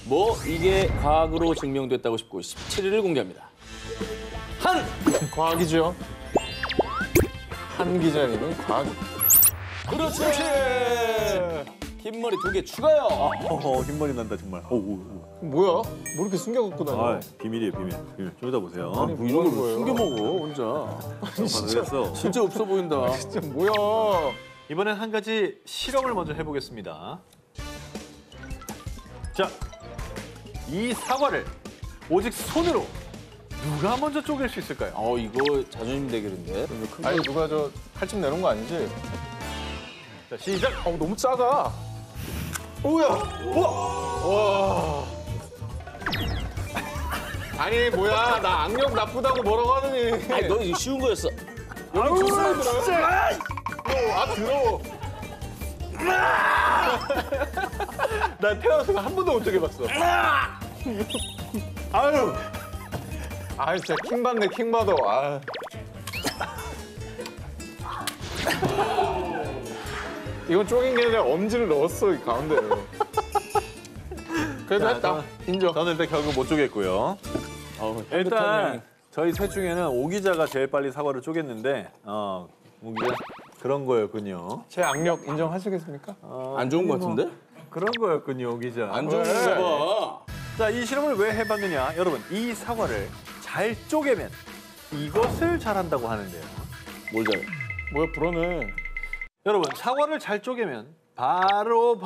뭐 이게 과학으로 증명됐다고 싶고 17일을 공개합니다. 과학이죠. 한 기자님은 과학. 그렇지! 흰머리 2개 추가요. 흰머리 난다 정말. 뭐야? 뭐 이렇게 숨겨갖고 다녀? 아, 비밀이에요, 비밀. 좀 이따 보세요. 아니, 뭐 이런 걸 거예요? 숨겨 먹어 혼자. 받아냈어. 진짜 없어 보인다. 진짜 뭐야? 이번엔 한 가지 실험을 먼저 해보겠습니다. 자, 이 사과를 오직 손으로 누가 먼저 쪼갤 수 있을까요? 이거 자존심 대결인데. 아니 누가 저 칼집 내놓은 거 아니지? 자, 시작! 너무 작아. 오야. 와. 아니 뭐야? 나 악력 나쁘다고 뭐라고 하더니. 아니 너 이거 쉬운 거였어. 아유 진짜. 더러워. 난 태어나서 한 번도 못 쪼개봤어. 아유! 아 진짜 킹 받네 킹 받아. 아. 이건 쪼갠 게 아니라 엄지를 넣었어 이 가운데. 그래도 자, 했다. 인정. 저는 일단 결국 못 쪼갰고요. 일단 저희 셋 중에는 오 기자가 제일 빨리 사과를 쪼갰는데 오 기자 그런 거였군요. 제 악력 인정하시겠습니까? 안 좋은 거 같은데? 그런 거였군요, 오 기자. 안 좋은 거 봐. 자, 이 실험을 왜 해봤느냐? 여러분, 이 사과를 잘 쪼개면 이것을 잘한다고 하는데요. 뭘 잘해? 뭐야 불어네. 여러분, 사과를 잘 쪼개면 바로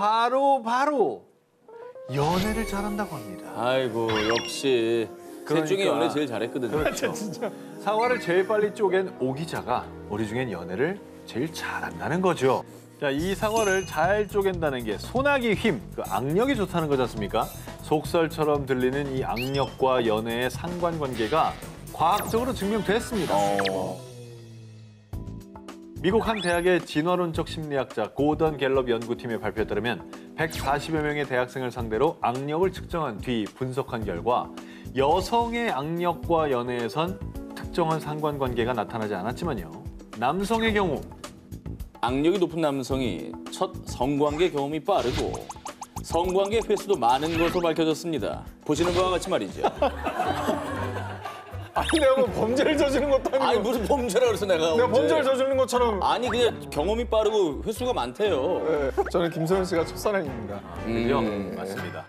연애를 잘한다고 합니다. 아이고 역시 셋 중에 연애 제일 잘했거든요. 그렇죠. 사과를 제일 빨리 쪼갠 오 기자가 우리 중엔 연애를 제일 잘한다는 거죠. 자, 이 사과를 잘 쪼갠다는 게 소나기 힘, 그 악력이 좋다는 거지 않습니까? 속설처럼 들리는 이 악력과 연애의 상관관계가 과학적으로 증명됐습니다. 미국 한 대학의 진화론적 심리학자 고던 갤럽 연구팀의 발표에 따르면 140여 명의 대학생을 상대로 악력을 측정한 뒤 분석한 결과 여성의 악력과 연애에선 특정한 상관관계가 나타나지 않았지만요. 남성의 경우 악력이 높은 남성이 첫 성관계 경험이 빠르고 성관계 횟수도 많은 것으로 밝혀졌습니다. 보시는 바와 같이 말이죠. 아니 내가 뭐 범죄를 저지른 것도 아니고. 아니 무슨 범죄라 그래서 내가 내가 언제. 범죄를 저지른 것처럼. 아니 그냥 경험이 빠르고 횟수가 많대요. 네, 저는 김소연 씨가 첫사랑입니다. 그죠? 맞습니다.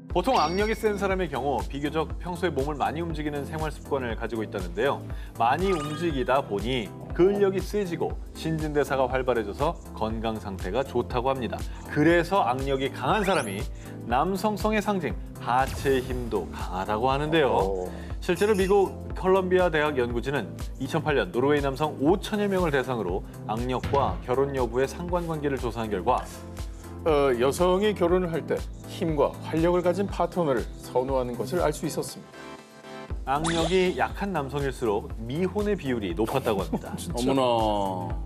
보통 악력이 센 사람의 경우 비교적 평소에 몸을 많이 움직이는 생활 습관을 가지고 있다는데요. 많이 움직이다 보니 근력이 세지고 신진대사가 활발해져서 건강 상태가 좋다고 합니다. 그래서 악력이 강한 사람이 남성성의 상징 하체의 힘도 강하다고 하는데요. 실제로 미국 컬럼비아 대학 연구진은 2008년 노르웨이 남성 5천여 명을 대상으로 악력과 결혼 여부의 상관관계를 조사한 결과 여성이 결혼을 할 때 힘과 활력을 가진 파트너를 선호하는 것을 알 수 있었습니다. 악력이 약한 남성일수록 미혼의 비율이 높았다고 합니다. 어머나.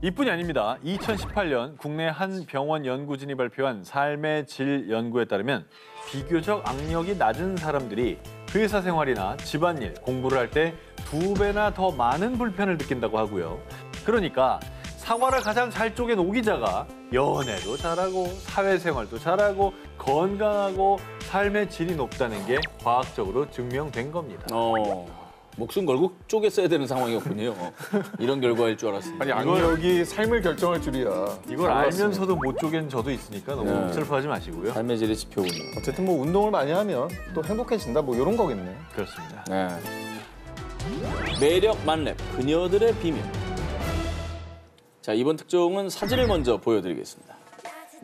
이뿐이 아닙니다. 2018년 국내 한 병원 연구진이 발표한 삶의 질 연구에 따르면 비교적 악력이 낮은 사람들이 회사 생활이나 집안일, 공부를 할 때 2배나 더 많은 불편을 느낀다고 하고요. 그러니까 사과를 가장 잘 쪼갠 오 기자가 연애도 잘하고 사회생활도 잘하고 건강하고 삶의 질이 높다는 게 과학적으로 증명된 겁니다. 목숨 걸고 쪼개 써야 되는 상황이었군요. 이런 결과일 줄 알았습니다. 아니 악력이 삶을 결정할 줄이야. 이걸 알면서도 못 쪼갠 저도 있으니까 너무 네. 슬퍼하지 마시고요. 삶의 질의 지표군요. 어쨌든 뭐 운동을 많이 하면 또 행복해진다 뭐 이런 거겠네. 그렇습니다. 네. 매력 만렙, 그녀들의 비밀. 자, 이번 특종은 사진을 먼저 보여드리겠습니다.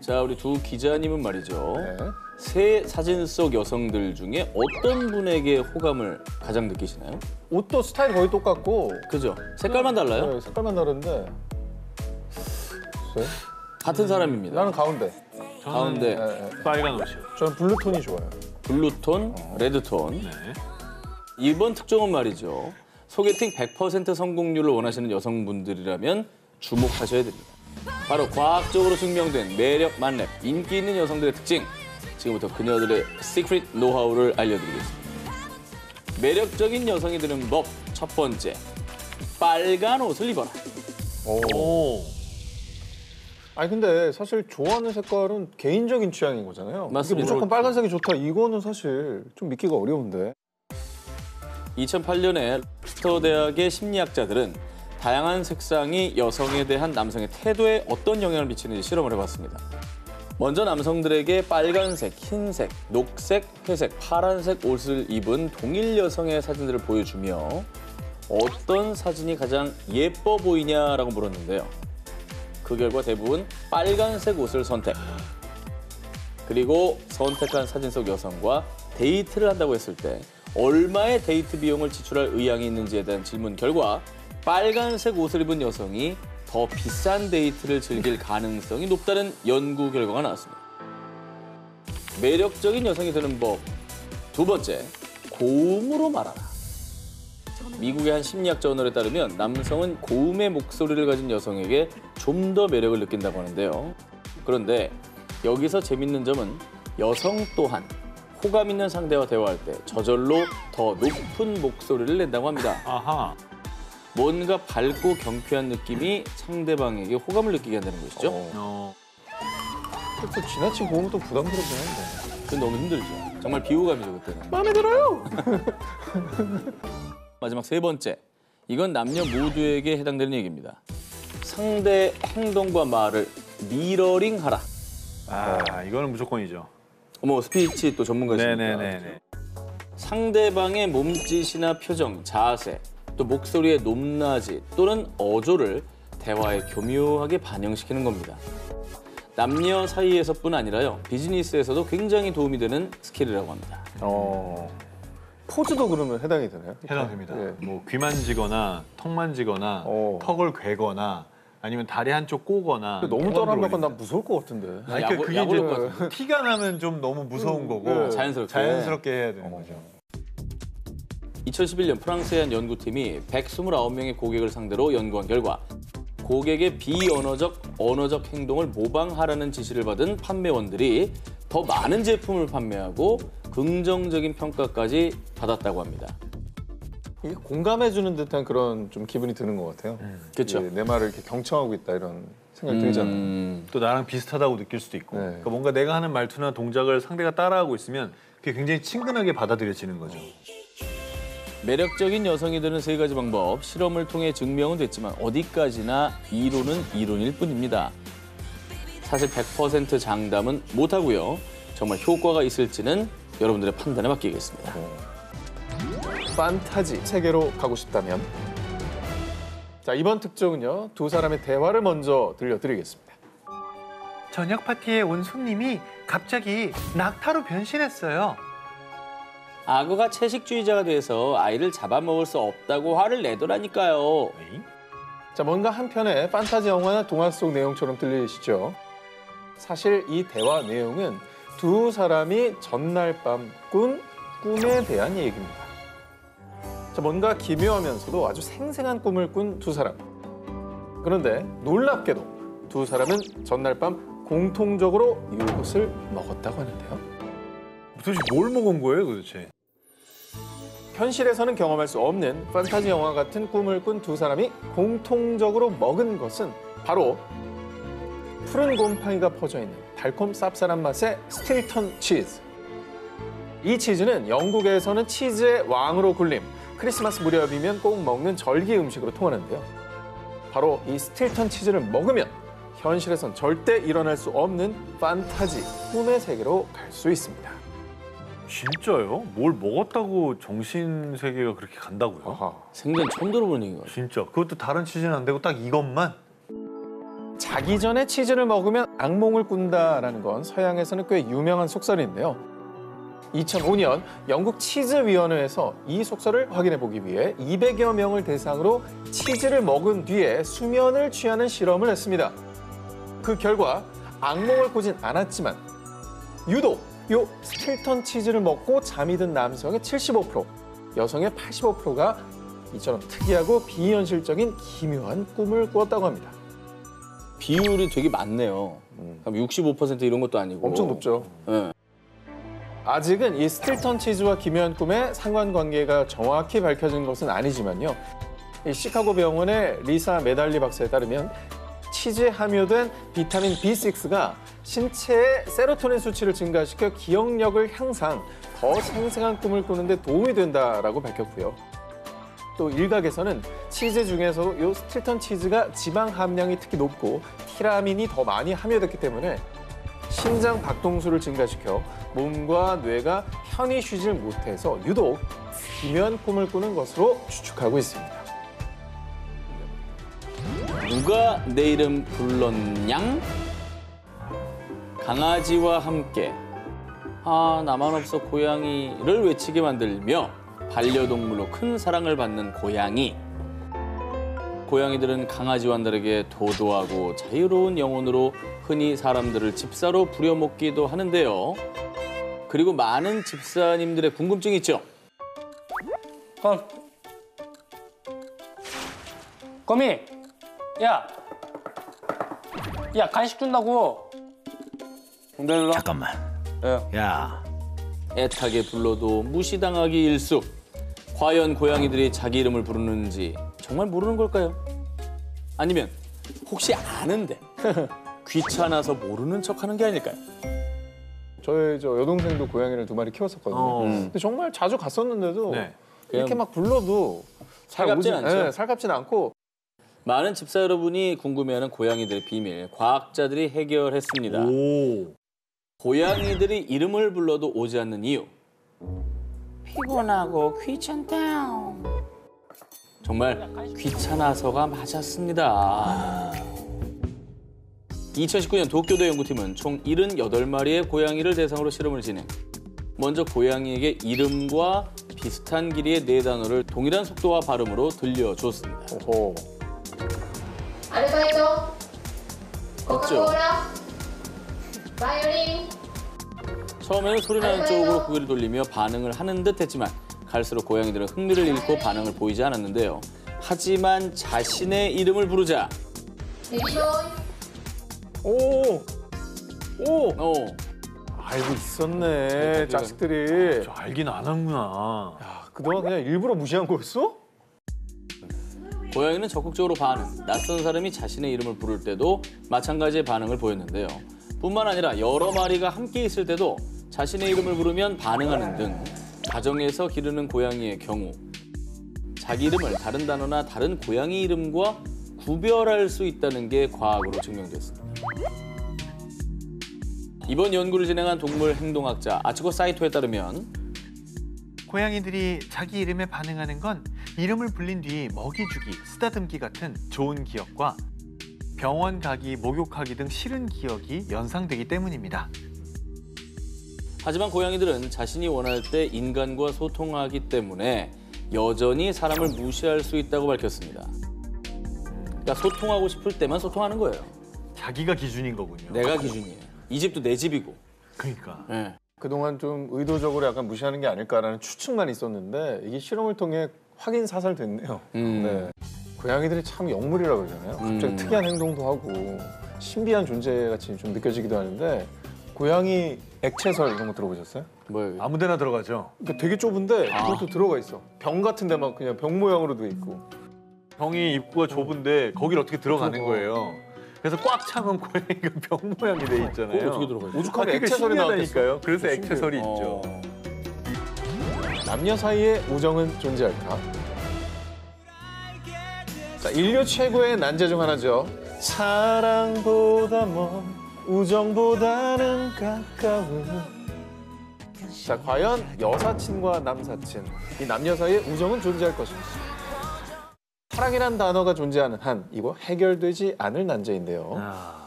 자, 우리 두 기자님은 말이죠. 네. 새 사진 속 여성들 중에 어떤 분에게 호감을 가장 느끼시나요? 옷도 스타일 거의 똑같고. 그죠? 색깔만 달라요? 네, 색깔만 다른데. 글쎄. 같은 사람입니다. 나는 가운데. 가운데 네, 빨간 옷이요. 저는 블루톤이 좋아요. 블루톤, 레드톤. 네. 이번 특종은 말이죠. 소개팅 100% 성공률을 원하시는 여성분들이라면 주목하셔야 됩니다. 바로 과학적으로 증명된 매력 만렙, 인기 있는 여성들의 특징. 지금부터 그녀들의 시크릿 노하우를 알려드리겠습니다. 매력적인 여성이 드는 법 첫 번째, 빨간 옷을 입어라. 오. 아니 근데 사실 좋아하는 색깔은 개인적인 취향인 거잖아요. 맞습니다. 이게 무조건 빨간색이 좋다 이거는 사실 좀 믿기가 어려운데. 2008년에 록스터 대학의 심리학자들은 다양한 색상이 여성에 대한 남성의 태도에 어떤 영향을 미치는지 실험을 해봤습니다. 먼저 남성들에게 빨간색, 흰색, 녹색, 회색, 파란색 옷을 입은 동일 여성의 사진들을 보여주며 어떤 사진이 가장 예뻐 보이냐라고 물었는데요. 그 결과 대부분 빨간색 옷을 선택. 그리고 선택한 사진 속 여성과 데이트를 한다고 했을 때 얼마의 데이트 비용을 지출할 의향이 있는지에 대한 질문 결과 빨간색 옷을 입은 여성이 더 비싼 데이트를 즐길 가능성이 높다는 연구 결과가 나왔습니다. 매력적인 여성이 되는 법. 두 번째, 고음으로 말하라. 미국의 한 심리학 저널에 따르면 남성은 고음의 목소리를 가진 여성에게 좀 더 매력을 느낀다고 하는데요. 그런데 여기서 재밌는 점은 여성 또한 호감 있는 상대와 대화할 때 저절로 더 높은 목소리를 낸다고 합니다. 아하. 뭔가 밝고 경쾌한 느낌이 상대방에게 호감을 느끼게 한다는 것이죠. 또 지나친 고음은 또 부담스럽긴 한데. 그건 너무 힘들죠. 정말 비호감이죠, 그때는. 마음에 들어요. 마지막 세 번째. 이건 남녀 모두에게 해당되는 얘기입니다. 상대의 행동과 말을 미러링하라. 아, 이거는 무조건이죠. 어머, 스피치 또 전문가시니까. 네네네. 상대방의 몸짓이나 표정, 자세, 또 목소리의 높낮이 또는 어조를 대화에 교묘하게 반영시키는 겁니다. 남녀 사이에서뿐 아니라요, 비즈니스에서도 굉장히 도움이 되는 스킬이라고 합니다. 포즈도 그러면 해당이 되나요? 해당됩니다. 예. 뭐 귀 만지거나 턱 만지거나 어. 턱을 괴거나 아니면 다리 한쪽 꼬거나 너무 떠나면 난 무서울 것 같은데. 아니, 야구- 그게 야구를 이제 것 같아요. 티가 나면 좀 너무 무서운 거고 네. 자연스럽게. 해야 되는 거죠. 2011년 프랑스의 한 연구팀이 129명의 고객을 상대로 연구한 결과 고객의 비언어적, 언어적 행동을 모방하라는 지시를 받은 판매원들이 더 많은 제품을 판매하고 긍정적인 평가까지 받았다고 합니다. 이게 공감해주는 듯한 그런 좀 기분이 드는 것 같아요. 그렇죠. 내 말을 이렇게 경청하고 있다 이런 생각이 들잖아요. 또 나랑 비슷하다고 느낄 수도 있고 네. 그러니까 뭔가 내가 하는 말투나 동작을 상대가 따라하고 있으면 그게 굉장히 친근하게 받아들여지는 거죠. 매력적인 여성이 되는 세 가지 방법, 실험을 통해 증명은 됐지만 어디까지나 이론은 이론일 뿐입니다. 사실 100% 장담은 못하고요. 정말 효과가 있을지는 여러분들의 판단에 맡기겠습니다. 판타지 세계로 가고 싶다면 자 이번 특종은요 두 사람의 대화를 먼저 들려드리겠습니다. 저녁 파티에 온 손님이 갑자기 낙타로 변신했어요. 악어가 채식주의자가 돼서 아이를 잡아먹을 수 없다고 화를 내더라니까요. 자 뭔가 한 편의 판타지 영화나 동화 속 내용처럼 들리시죠? 사실 이 대화 내용은 두 사람이 전날 밤 꾼 꿈에 대한 얘기입니다. 자 뭔가 기묘하면서도 아주 생생한 꿈을 꾼 두 사람. 그런데 놀랍게도 두 사람은 전날 밤 공통적으로 이것을 먹었다고 하는데요. 도대체 뭘 먹은 거예요, 도대체? 현실에서는 경험할 수 없는 판타지 영화 같은 꿈을 꾼 두 사람이 공통적으로 먹은 것은 바로 푸른 곰팡이가 퍼져 있는 달콤 쌉쌀한 맛의 스틸턴 치즈. 이 치즈는 영국에서는 치즈의 왕으로 불림, 크리스마스 무렵이면 꼭 먹는 절기 음식으로 통하는데요. 바로 이 스틸턴 치즈를 먹으면 현실에선 절대 일어날 수 없는 판타지, 꿈의 세계로 갈 수 있습니다. 진짜요? 뭘 먹었다고 정신 세계가 그렇게 간다고요? 아하. 생전 처음 들어보는 얘기인 것 같아요. 진짜 그것도 다른 치즈는 안 되고 딱 이것만? 자기 전에 치즈를 먹으면 악몽을 꾼다라는 건 서양에서는 꽤 유명한 속설인데요. 2005년 영국 치즈위원회에서 이 속설을 확인해 보기 위해 200여 명을 대상으로 치즈를 먹은 뒤에 수면을 취하는 실험을 했습니다. 그 결과 악몽을 꾸진 않았지만 유독 요 스틸턴 치즈를 먹고 잠이 든 남성의 75%, 여성의 85%가 이처럼 특이하고 비현실적인 기묘한 꿈을 꾸었다고 합니다. 비율이 되게 많네요. 65% 이런 것도 아니고. 엄청 높죠. 네. 아직은 이 스틸턴 치즈와 기묘한 꿈의 상관관계가 정확히 밝혀진 것은 아니지만요. 이 시카고 병원의 리사 메달리 박사에 따르면 치즈에 함유된 비타민 B6가 신체의 세로토닌 수치를 증가시켜 기억력을 향상, 더 생생한 꿈을 꾸는 데 도움이 된다라고 밝혔고요. 또 일각에서는 치즈 중에서 요 스틸턴 치즈가 지방 함량이 특히 높고 티라민이 더 많이 함유됐기 때문에 심장 박동수를 증가시켜 몸과 뇌가 편히 쉬질 못해서 유독 기묘한 꿈을 꾸는 것으로 추측하고 있습니다. 누가 내 이름 불렀냥? 강아지와 함께 나만 없어 고양이를 외치게 만들며 반려동물로 큰 사랑을 받는 고양이. 고양이들은 강아지와 다르게 도도하고 자유로운 영혼으로 흔히 사람들을 집사로 부려먹기도 하는데요. 그리고 많은 집사님들의 궁금증이 있죠. 거미, 야 간식 준다고. 잠깐만. 야, 애타게 불러도 무시당하기 일쑤. 과연 고양이들이 자기 이름을 부르는지 정말 모르는 걸까요? 아니면 혹시 아는데 귀찮아서 모르는 척하는 게 아닐까요? 저희 여동생도 고양이를 2마리 키웠었거든요. 근데 정말 자주 갔었는데도 네. 이렇게 막 불러도 잘 살갑진 오지- 않죠? 네, 살갑진 않고. 많은 집사 여러분이 궁금해하는 고양이들의 비밀, 과학자들이 해결했습니다. 오. 고양이들이 이름을 불러도 오지 않는 이유. 피곤하고 귀찮다. 정말 귀찮아서가 맞았습니다. 2019년 도쿄대 연구팀은 총 78마리의 고양이를 대상으로 실험을 진행. 먼저 고양이에게 이름과 비슷한 길이의 4단어를 동일한 속도와 발음으로 들려줬습니다. 오호. アルバイト、コカ・コー 맞죠? ラ、バイオリン、 처음에는 소리나는 쪽으로 고개를 돌리며 반응을 하는 듯 했지만 갈수록 고양이들은 흥미를 잃고 반응을 보이지 않았는데요. 하지만 자신의 이름을 부르자 ベビーボーイ、 오! 알고 있었네, 자식들이. 저 알긴 안 하는구나. 야, 그동안 그냥 일부러 무시한 거였어? 고양이는 적극적으로 반응, 낯선 사람이 자신의 이름을 부를 때도 마찬가지의 반응을 보였는데요. 뿐만 아니라 여러 마리가 함께 있을 때도 자신의 이름을 부르면 반응하는 등 가정에서 기르는 고양이의 경우 자기 이름을 다른 단어나 다른 고양이 이름과 구별할 수 있다는 게 과학으로 증명됐습니다. 이번 연구를 진행한 동물 행동학자 아치코 사이토에 따르면 고양이들이 자기 이름에 반응하는 건 이름을 불린 뒤 먹이 주기, 쓰다듬기 같은 좋은 기억과 병원 가기, 목욕하기 등 싫은 기억이 연상되기 때문입니다. 하지만 고양이들은 자신이 원할 때 인간과 소통하기 때문에 여전히 사람을 무시할 수 있다고 밝혔습니다. 그러니까 소통하고 싶을 때만 소통하는 거예요. 자기가 기준인 거군요. 내가 기준이에요. 이 집도 내 집이고. 그러니까. 예. 그동안 좀 의도적으로 약간 무시하는 게 아닐까라는 추측만 있었는데 이게 실험을 통해 확인 사살됐네요. 네. 고양이들이 참 영물이라고 그러잖아요. 갑자기 특이한 행동도 하고 신비한 존재같이 좀 느껴지기도 하는데 고양이 액체설 이런 거 들어보셨어요? 뭐예요? 아무데나 들어가죠. 그러니까 되게 좁은데 그것도 들어가 있어. 병 같은 데만 그냥 병 모양으로 돼 있고. 병이 입구가 좁은데 거길 어떻게 들어가는 그거. 거예요. 그래서 꽉 차면 고양이가 병 모양이 돼 있잖아요. 어떻게 들어가요? 오죽하면 그러니까 액체설이 신기하다니까요. 그래서 신기해요. 액체설이 있죠. 남녀 사이의 우정은 존재할까? 자, 인류 최고의 난제 중 하나죠. 사랑보다 먼 우정보다는 가까운. 자, 과연 여사친과 남사친, 이 남녀 사이의 우정은 존재할 것인지. 사랑이란 단어가 존재하는 한 이거 해결되지 않을 난제인데요.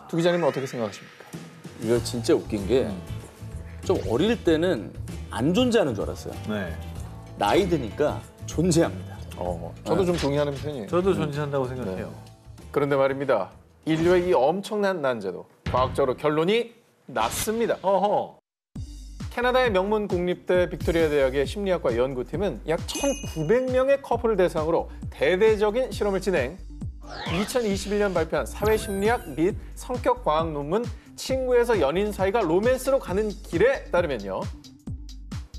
두 기자님은 어떻게 생각하십니까? 이거 진짜 웃긴 게 좀 어릴 때는 안 존재하는 줄 알았어요. 네. 나이 드니까 존재합니다. 저도 좀 동의하는 편이에요. 저도 존재한다고 생각해요. 그런데 말입니다. 인류의 이 엄청난 난제도 과학적으로 결론이 났습니다. 어허. 캐나다의 명문 국립대 빅토리아 대학의 심리학과 연구팀은 약 1,900명의 커플을 대상으로 대대적인 실험을 진행. 2021년 발표한 사회심리학 및 성격과학 논문 친구에서 연인 사이가 로맨스로 가는 길에 따르면요.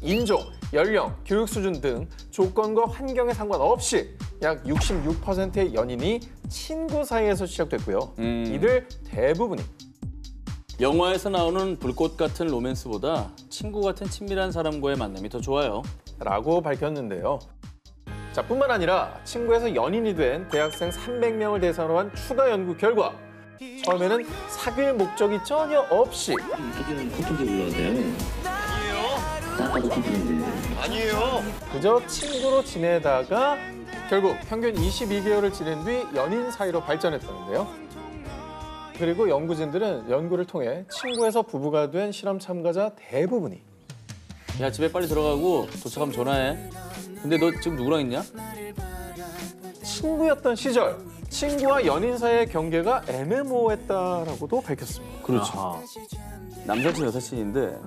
인종, 연령, 교육 수준 등 조건과 환경에 상관없이 약 66%의 연인이 친구 사이에서 시작됐고요. 이들 대부분이 영화에서 나오는 불꽃 같은 로맨스보다 친구 같은 친밀한 사람과의 만남이 더 좋아요. 라고 밝혔는데요. 자, 뿐만 아니라 친구에서 연인이 된 대학생 300명을 대상으로 한 추가 연구 결과 처음에는 사귈 목적이 전혀 없이 그저 친구로 지내다가 결국 평균 22개월을 지낸 뒤 연인 사이로 발전했다는데요. 그리고 연구진들은 연구를 통해 친구에서 부부가 된 실험 참가자 대부분이 야, 집에 빨리 들어가고 도착하면 전화해. 근데 너 지금 누구랑 있냐? 친구였던 시절 친구와 연인 사이의 경계가 애매모호했다라고도 밝혔습니다. 그렇죠. 남사친 여사친인데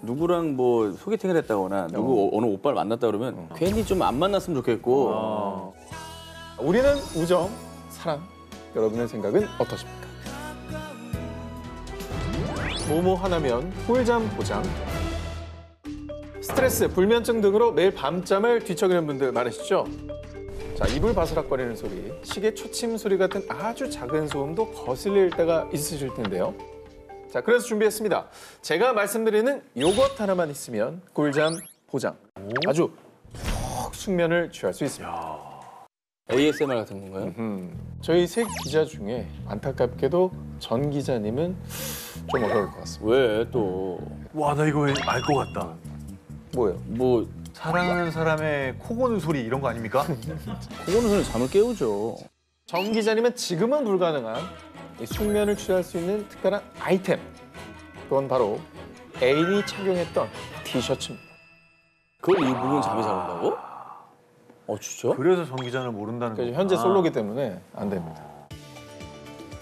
누구랑 뭐 소개팅을 했다거나 누구 어느 오빠를 만났다 그러면 괜히 좀 안 만났으면 좋겠고. 우리는 우정, 사랑. 여러분의 생각은 어떠십니까? 모모 하나면 꿀잠 보장. 스트레스, 불면증 등으로 매일 밤잠을 뒤척이는 분들 많으시죠? 자, 이불 바스락거리는 소리, 시계 초침 소리 같은 아주 작은 소음도 거슬릴 때가 있으실 텐데요. 자, 그래서 준비했습니다. 제가 말씀드리는 요것 하나만 있으면 꿀잠 보장. 아주 푹 숙면을 취할 수 있습니다. ASMR 같은 건가요? 저희 세 기자 중에 안타깝게도 전 기자님은 좀 어려울 것 같습니다. 왜 또? 와, 나 이거 알 것 같다. 뭐예요? 뭐 사랑하는 사람의 코 고는 소리 이런 거 아닙니까? 그거는 그냥 잠을 깨우죠. 정 기자님은 지금은 불가능한 이 숙면을 취할 수 있는 특별한 아이템. 그건 바로 애인이 착용했던 티셔츠입니다. 그걸 입으면 잠이 잘 온다고? 진짜? 그래서 정 기자는 모른다는 그래서 거구나. 현재 솔로기 때문에 안 됩니다.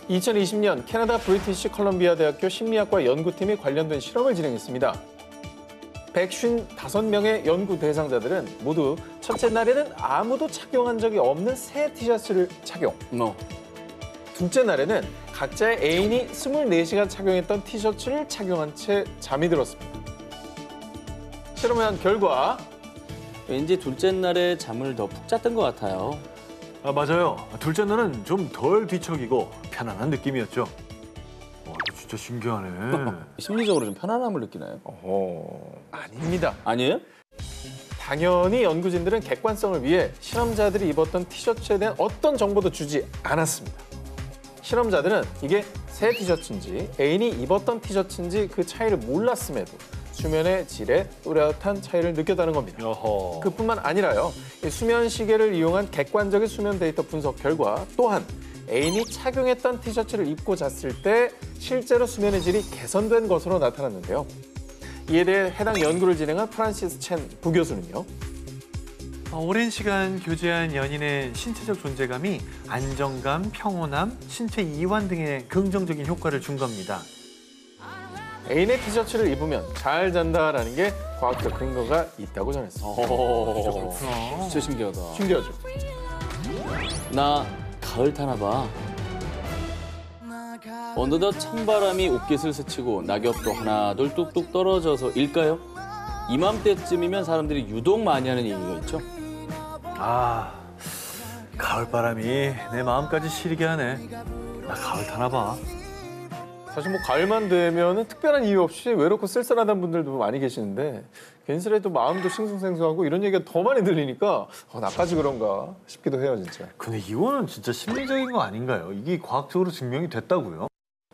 2020년 캐나다 브리티시 컬럼비아 대학교 심리학과 연구팀이 관련된 실험을 진행했습니다. 155명의 연구 대상자들은 모두 첫째 날에는 아무도 착용한 적이 없는 새 티셔츠를 착용. 둘째 날에는 각자의 애인이 24시간 착용했던 티셔츠를 착용한 채 잠이 들었습니다. 실험을 한 결과 왠지 둘째 날에 잠을 더 푹 잤던 것 같아요. 아, 맞아요. 둘째 날은 좀 덜 뒤척이고 편안한 느낌이었죠. 와, 이거 진짜 신기하네. 심리적으로 좀 편안함을 느끼나요? 아닙니다. 아니에요? 당연히 연구진들은 객관성을 위해 실험자들이 입었던 티셔츠에 대한 어떤 정보도 주지 않았습니다. 실험자들은 이게 새 티셔츠인지 애인이 입었던 티셔츠인지 그 차이를 몰랐음에도 수면의 질에 뚜렷한 차이를 느꼈다는 겁니다. 그뿐만 아니라요. 이 수면 시계를 이용한 객관적인 수면 데이터 분석 결과 또한 애인이 착용했던 티셔츠를 입고 잤을 때 실제로 수면의 질이 개선된 것으로 나타났는데요. 이에 대해 해당 연구를 진행한 프란시스 첸 부교수는요. 오랜 시간 교제한 연인의 신체적 존재감이 안정감, 평온함, 신체 이완 등의 긍정적인 효과를 준 겁니다. 애인의 티셔츠를 입으면 잘 잔다라는 게 과학적 근거가 있다고 전했습니다. 진짜 신기하다. 신기하죠? 나 가을 타나 봐. 어느덧 찬바람이 옷깃을 스치고 낙엽도 하나둘 뚝뚝 떨어져서 일까요? 이맘때쯤이면 사람들이 유독 많이 하는 얘기가 있죠. 아, 가을바람이 내 마음까지 시리게 하네. 나 가을 타나 봐. 사실 뭐 가을만 되면은 특별한 이유 없이 외롭고 쓸쓸하다는 분들도 많이 계시는데 괜스레 또 마음도 싱숭생숭하고 이런 얘기가 더 많이 들리니까 나까지 그런가 싶기도 해요, 진짜. 근데 이거는 진짜 심리적인 거 아닌가요? 이게 과학적으로 증명이 됐다고요?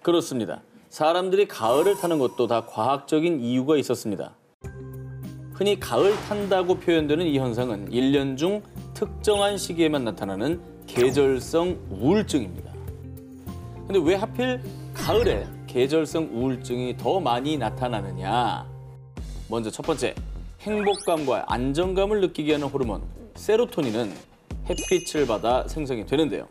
그렇습니다. 사람들이 가을을 타는 것도 다 과학적인 이유가 있었습니다. 흔히 가을 탄다고 표현되는 이 현상은 1년 중 특정한 시기에만 나타나는 계절성 우울증입니다. 근데 왜 하필 가을에 계절성 우울증이 더 많이 나타나느냐? 먼저 첫 번째, 행복감과 안정감을 느끼게 하는 호르몬 세로토닌은 햇빛을 받아 생성이 되는데요.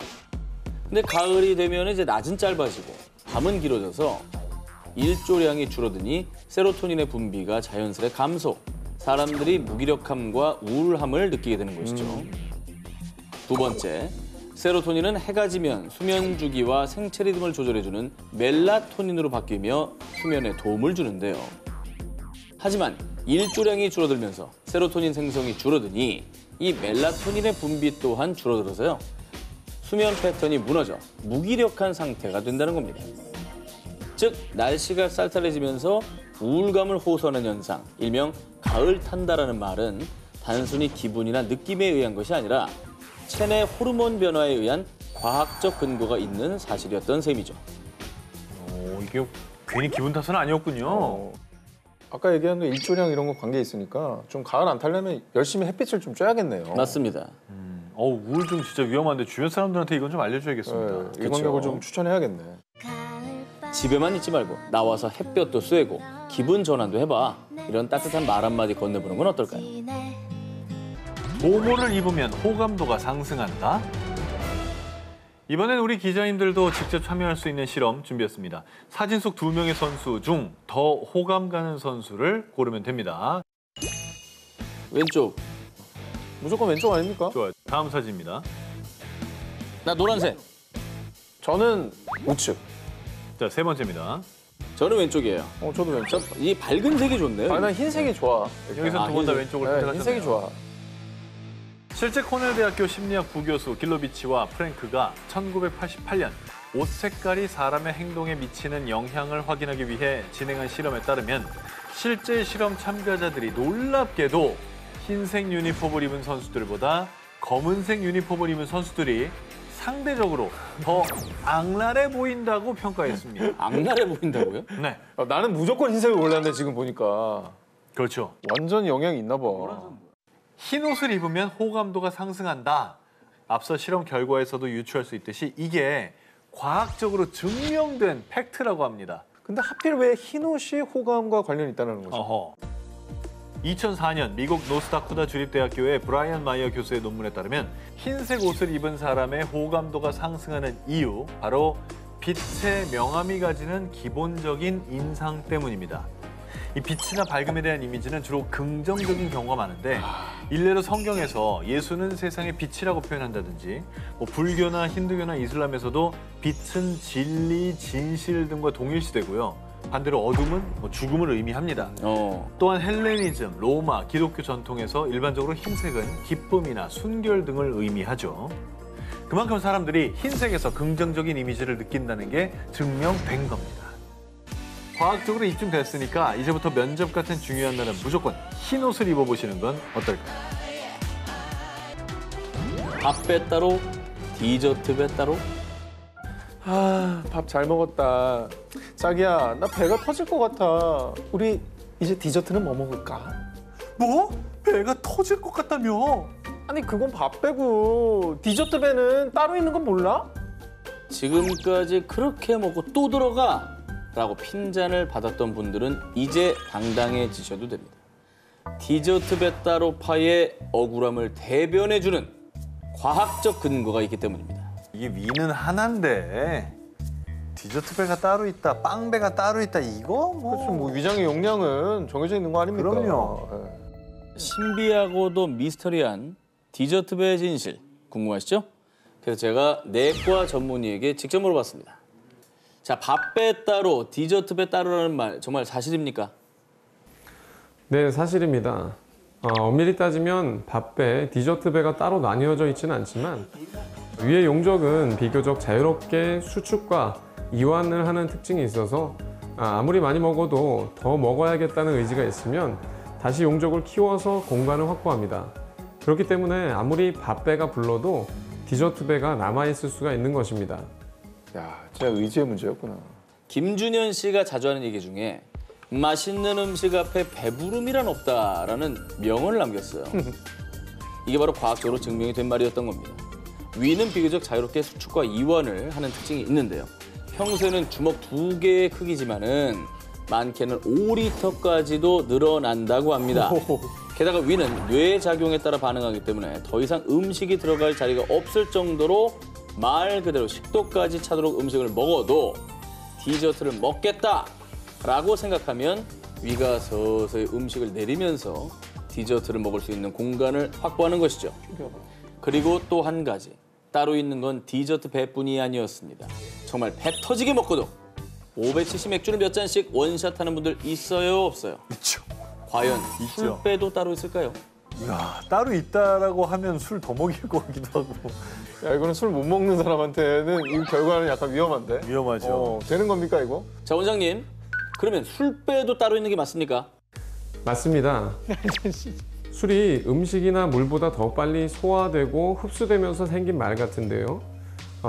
근데 가을이 되면 이제 낮은 짧아지고 밤은 길어져서 일조량이 줄어드니 세로토닌의 분비가 자연스레 감소, 사람들이 무기력함과 우울함을 느끼게 되는 것이죠. 두 번째, 세로토닌은 해가 지면 수면 주기와 생체 리듬을 조절해주는 멜라토닌으로 바뀌며 수면에 도움을 주는데요. 하지만 일조량이 줄어들면서 세로토닌 생성이 줄어드니 이 멜라토닌의 분비 또한 줄어들어서요. 수면 패턴이 무너져 무기력한 상태가 된다는 겁니다. 즉 날씨가 쌀쌀해지면서 우울감을 호소하는 현상, 일명 가을 탄다라는 말은 단순히 기분이나 느낌에 의한 것이 아니라 체내 호르몬 변화에 의한 과학적 근거가 있는 사실이었던 셈이죠. 이게 괜히 기분 탓은 아니었군요. 아까 얘기한 일조량 이런 거 관계 있으니까 좀 가을 안 타려면 열심히 햇빛을 좀 쬐야겠네요. 맞습니다. 우울증 진짜 위험한데 주변 사람들한테 이건 좀 알려줘야겠습니다. 이 방법을 좀 추천해야겠네. 집에만 있지 말고 나와서 햇볕도 쐬고 기분 전환도 해봐. 이런 따뜻한 말 한마디 건네보는 건 어떨까요? 모모를 입으면 호감도가 상승한다? 이번엔 우리 기자님들도 직접 참여할 수 있는 실험 준비했습니다. 사진 속 2명의 선수 중 더 호감 가는 선수를 고르면 됩니다. 왼쪽. 무조건 왼쪽 아닙니까? 좋아요. 다음 사진입니다. 나 노란색. 저는 우측. 자, 3번째입니다. 저는 왼쪽이에요. 저도 왼쪽. 이 밝은 색이 좋네요. 난 흰색이 좋아. 여기서 두 분 다 왼쪽을 선택하셨네요. 흰색이 좋아. 실제 코넬대학교 심리학 부교수 길로비치와 프랭크가 1988년 옷 색깔이 사람의 행동에 미치는 영향을 확인하기 위해 진행한 실험에 따르면 실제 실험 참가자들이 놀랍게도 흰색 유니폼을 입은 선수들보다 검은색 유니폼을 입은 선수들이 상대적으로 더 악랄해 보인다고 평가했습니다. 악랄해 보인다고요? 네, 나는 무조건 흰색을 골랐는데 지금 보니까 그렇죠. 완전 영향이 있나 봐. 흰 옷을 입으면 호감도가 상승한다. 앞서 실험 결과에서도 유추할 수 있듯이 이게 과학적으로 증명된 팩트라고 합니다. 근데 하필 왜 흰 옷이 호감과 관련이 있다는 거죠? 어허. 2004년 미국 노스다코다 주립대학교의 브라이언 마이어 교수의 논문에 따르면 흰색 옷을 입은 사람의 호감도가 상승하는 이유, 바로 빛의 명암이 가지는 기본적인 인상 때문입니다. 이 빛이나 밝음에 대한 이미지는 주로 긍정적인 경우가 많은데 일례로 성경에서 예수는 세상의 빛이라고 표현한다든지 불교나 힌두교나 이슬람에서도 빛은 진리, 진실 등과 동일시되고요. 반대로 어둠은 죽음을 의미합니다. 또한 헬레니즘, 로마, 기독교 전통에서 일반적으로 흰색은 기쁨이나 순결 등을 의미하죠. 그만큼 사람들이 흰색에서 긍정적인 이미지를 느낀다는 게 증명된 겁니다. 과학적으로 입증됐으니까 이제부터 면접 같은 중요한 날은 무조건 흰 옷을 입어보시는 건 어떨까요? 밥배 따로, 디저트 배 따로. 밥 잘 먹었다. 자기야, 나 배가 터질 것 같아. 우리 이제 디저트는 뭐 먹을까? 뭐? 배가 터질 것 같다며? 아니, 그건 밥 배고 디저트 배는 따로 있는 건 몰라? 지금까지 그렇게 먹고 또 들어가! 라고 핀잔을 받았던 분들은 이제 당당해지셔도 됩니다. 디저트 배 따로 파의 억울함을 대변해주는 과학적 근거가 있기 때문입니다. 이게 위는 하나인데 디저트 배가 따로 있다, 빵 배가 따로 있다, 이거 그렇죠. 뭐 위장의 용량은 정해져 있는 거 아닙니까? 그럼요. 신비하고도 미스터리한 디저트 배의 진실 궁금하시죠? 그래서 제가 내과 전문의에게 직접 물어봤습니다. 자, 밥배 따로, 디저트 배 따로라는 말 정말 사실입니까? 네, 사실입니다. 엄밀히 따지면 밥배, 디저트 배가 따로 나뉘어져 있지는 않지만 위의 용적은 비교적 자유롭게 수축과 이완을 하는 특징이 있어서 아무리 많이 먹어도 더 먹어야겠다는 의지가 있으면 다시 용적을 키워서 공간을 확보합니다. 그렇기 때문에 아무리 밥배가 불러도 디저트 배가 남아있을 수가 있는 것입니다. 야, 진짜 의지의 문제였구나. 김준현 씨가 자주 하는 얘기 중에 맛있는 음식 앞에 배부름이란 없다라는 명언을 남겼어요. 이게 바로 과학적으로 증명이 된 말이었던 겁니다. 위는 비교적 자유롭게 수축과 이완을 하는 특징이 있는데요. 평소에는 주먹 2개의 크기지만은 많게는 5리터까지도 늘어난다고 합니다. 게다가 위는 뇌 작용에 따라 반응하기 때문에 더 이상 음식이 들어갈 자리가 없을 정도로 말 그대로 식도까지 차도록 음식을 먹어도 디저트를 먹겠다라고 생각하면 위가 서서히 음식을 내리면서 디저트를 먹을 수 있는 공간을 확보하는 것이죠. 그리고 또 한 가지, 따로 있는 건 디저트 배뿐이 아니었습니다. 정말 배 터지게 먹고도 570 맥주를 몇 잔씩 원샷하는 분들 있어요, 없어요? 있죠. 과연 있죠. 술배도 따로 있을까요? 야, 따로 있다라고 하면 술 더 먹일 것 같기도 하고. 야, 이거는 술 못 먹는 사람한테는 이 결과는 약간 위험한데? 위험하죠. 되는 겁니까, 이거? 자, 원장님. 그러면 술배도 따로 있는 게 맞습니까? 맞습니다. 술이 음식이나 물보다 더 빨리 소화되고 흡수되면서 생긴 말 같은데요.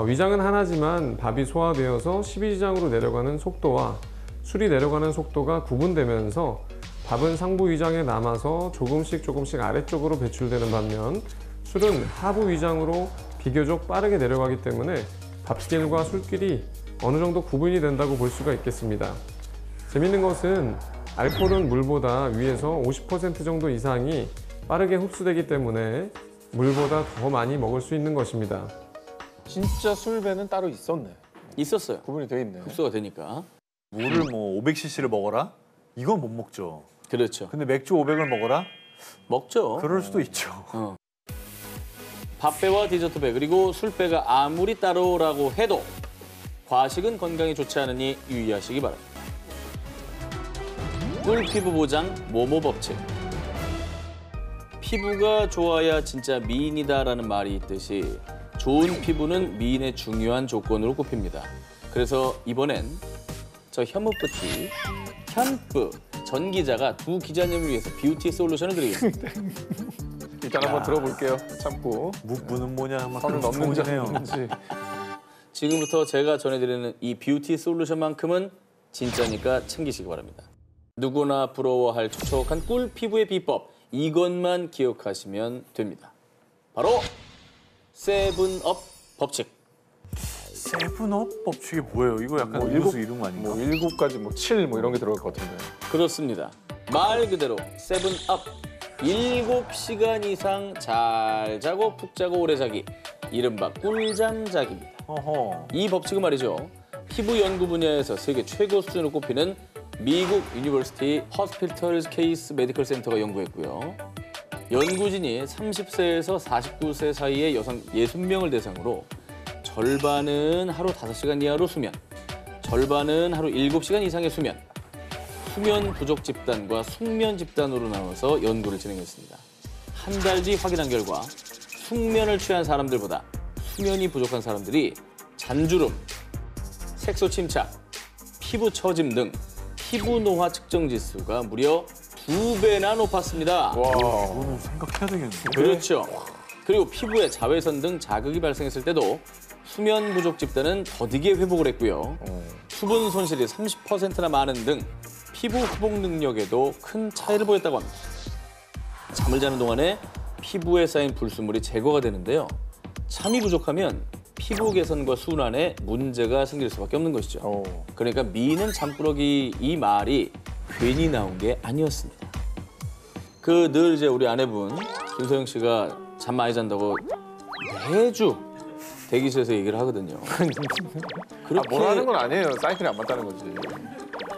위장은 하나지만 밥이 소화되어서 십이지장으로 내려가는 속도와 술이 내려가는 속도가 구분되면서 밥은 상부 위장에 남아서 조금씩 아래쪽으로 배출되는 반면 술은 하부 위장으로 비교적 빠르게 내려가기 때문에 밥길과 술길이 어느 정도 구분이 된다고 볼 수가 있겠습니다. 재밌는 것은 알코올은 물보다 위에서 50% 정도 이상이 빠르게 흡수되기 때문에 물보다 더 많이 먹을 수 있는 것입니다. 진짜 술배는 따로 있었네. 있었어요. 구분이 돼 있네. 흡수가 되니까. 물을 뭐 500cc를 먹어라? 이건 못 먹죠. 그렇죠. 근데 맥주 500을 먹어라? 먹죠. 그럴 수도 있죠. 밥배와 디저트배 그리고 술배가 아무리 따로라고 해도 과식은 건강에 좋지 않으니 유의하시기 바랍니다. 꿀피부 보장 모모 법칙. 피부가 좋아야 진짜 미인이다라는 말이 있듯이 좋은 피부는 미인의 중요한 조건으로 꼽힙니다. 그래서 이번엔 저 현무뿌띠 현뿌 전 기자가 두 기자님을 위해서 뷰티 솔루션을 드리겠습니다. 일단 한번 들어볼게요. 참고. 무는 뭐냐 막 선을 그런 넘는지 좋으네요. 안 넘는지. 지금부터 제가 전해드리는 이 뷰티 솔루션만큼은 진짜니까 챙기시기 바랍니다. 누구나 부러워할 촉촉한 꿀 피부의 비법, 이것만 기억하시면 됩니다. 바로 세븐업 법칙. 세븐업 법칙이 뭐예요? 이거 약간 음료수 이름 아닌가? 뭐 7가지, 뭐 7, 뭐 이런 게 들어갈 것 같은데. 그렇습니다. 말 그대로 세븐업. 7시간 이상 잘 자고 푹 자고 오래 자기. 이른바 꿀잠 자기입니다. 어허. 이 법칙은 말이죠. 피부 연구 분야에서 세계 최고 수준으로 꼽히는 미국 유니버시티 허스피털 케이스 메디컬 센터가 연구했고요. 연구진이 30세에서 49세 사이의 여성 60명을 대상으로 절반은 하루 5시간 이하로 수면, 절반은 하루 7시간 이상의 수면, 수면 부족 집단과 숙면 집단으로 나눠서 연구를 진행했습니다. 한 달 뒤 확인한 결과 숙면을 취한 사람들보다 수면이 부족한 사람들이 잔주름, 색소 침착, 피부 처짐 등 피부 노화 측정 지수가 무려 2배나 높았습니다. 이거는 생각해야 되겠는데. 그렇죠. 그리고 피부에 자외선 등 자극이 발생했을 때도 수면 부족 집단은 더디게 회복을 했고요. 수분 손실이 30%나 많은 등 피부 회복 능력에도 큰 차이를 보였다고 합니다. 잠을 자는 동안에 피부에 쌓인 불순물이 제거가 되는데요. 잠이 부족하면 피부 개선과 순환에 문제가 생길 수밖에 없는 것이죠. 그러니까 미는 잠꾸러기 이 말이 괜히 나온 게 아니었습니다. 그 늘 이제 우리 아내분 김소영 씨가 잠 많이 잔다고 매주 대기실에서 얘기를 하거든요. 그렇게 뭐라는 건 아니에요. 사이클이 안 맞다는 거지.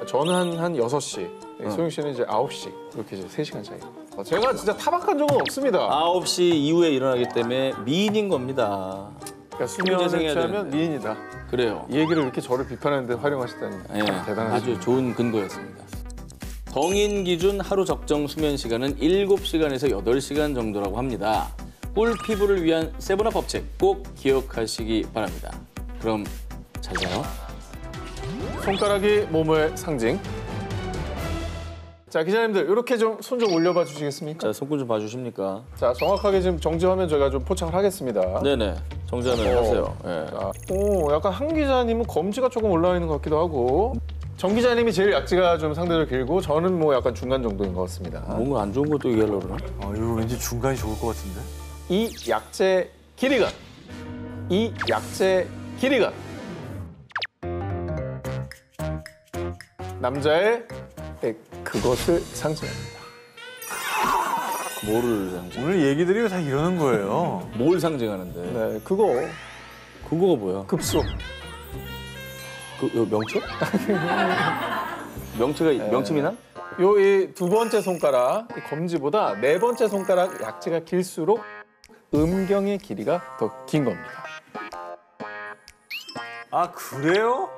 저는 한 6시, 소영 씨는 이제 9시. 이렇게 이제 3시간 차이. 제가 진짜 타박한 적은 없습니다. 9시 이후에 일어나기 때문에 미인인 겁니다. 그러니까 수면을 재생해야 취하면 되는데. 미인이다. 그래요. 이 얘기를 이렇게 저를 비판하는데 활용하시다니 예, 대단하시죠. 아주 좋은 근거였습니다. 성인 기준 하루 적정 수면 시간은 7시간에서 8시간 정도라고 합니다. 꿀 피부를 위한 세븐업 법칙 꼭 기억하시기 바랍니다. 그럼 잘 자요. 손가락이 몸의 상징. 자, 기자님들 이렇게 좀 손 좀 올려봐 주시겠습니까? 자, 손금 좀 봐주십니까? 자, 정확하게 지금 정지화면 저희가 좀 포착을 하겠습니다. 네네, 정지하면 하세요. 예. 자, 약간 한 기자님은 검지가 조금 올라와 있는 것 같기도 하고 정 기자님이 제일 약지가 좀 상대적으로 길고 저는 뭐 약간 중간 정도인 것 같습니다. 뭔가 안 좋은 것도 얘기하려고 그러나? 이거 왠지 중간이 좋을 것 같은데. 이 약재 길이가 남자의 그것을 상징합니다. 뭐를 상징? 오늘 얘기들이 다 이러는 거예요. 뭘 상징하는데? 네, 그거가 뭐야? 급소. 명체? 명체가 명치미나? 요 이 두 번째 손가락 이 검지보다 네 번째 손가락 약지가 길수록 음경의 길이가 더 긴 겁니다. 아, 그래요?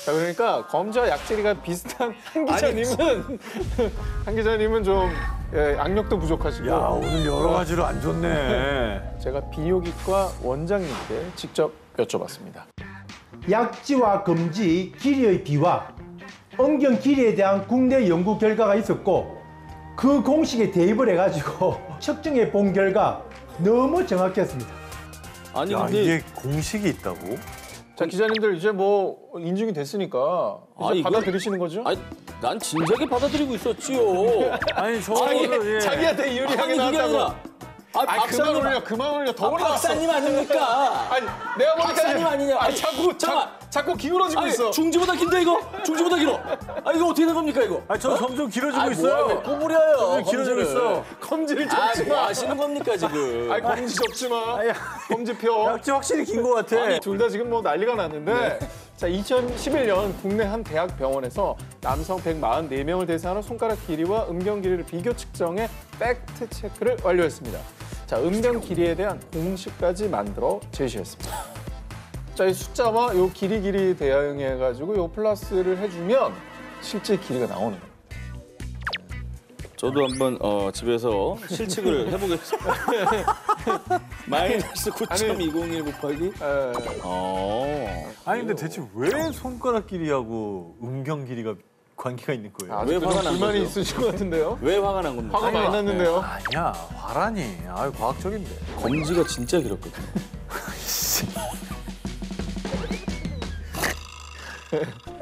자, 그러니까 검지와 약지가 비슷한 한 기자님은 한 기자님은 좀 예, 악력도 부족하시고. 야, 오늘 여러 가지로 안 좋네. 제가 비뇨기과 원장님께 직접 여쭤봤습니다. 약지와 금지, 길이의 비와 음경 길이에 대한 국내 연구 결과가 있었고 그 공식에 대입을 해가지고 측정해 본 결과 너무 정확했습니다. 아니 야, 근데 이게 공식이 있다고? 자, 기자님들 이제 뭐 인증이 됐으니까 이제 아니, 이거- 받아들이시는 거죠? 아니 난 진작에 받아들이고 있었지요. 아니, 저는 예. 자기한테 유리하게 아니, 그게 나왔다고. 아니라 그만 올려. 더 올라왔어. 박사님 아닙니까? 아니, 내가 보니까 박사님 아니냐? 아니, 자꾸 기울어지고 아니, 있어. 중지보다 긴데 이거? 중지보다 길어. 아 이거 어떻게 된 겁니까 이거? 아, 저 점점 길어지고 아, 있어요. 뭐야, 왜 꼬부려요? 점점 길어지고 검지를. 있어. 검지를 아, 접지 뭐 마. 하시는 겁니까 지금? 아니, 검지 접지 마. 검지표. 약지 확실히 긴 것 같아. 둘 다 지금 뭐 난리가 났는데 자, 2011년 국내 한 대학 병원에서 남성 144명을 대상으로 손가락 길이와 음경 길이를 비교 측정해 팩트 체크를 완료했습니다. 자, 음경 길이에 대한 공식까지 만들어 제시했습니다. 자, 이 숫자와 요 길이 대응해 가지고 요 플러스를 해주면 실제 길이가 나오는 거예요. 저도 한번 집에서 실측을 해보겠습니다. 마이너스 9.2019 곱하기. 아니, 근데 대체 왜 손가락 길이하고 음경 길이가 관계가 있는 거예요? 아직 왜 화가 난 불만이 거죠? 있으신 것 같은데요? 왜 화가 난 겁니까? 화가 많이 났는데요? 아니야, 화라니. 아유, 과학적인데. 검지가 진짜 길었거든요.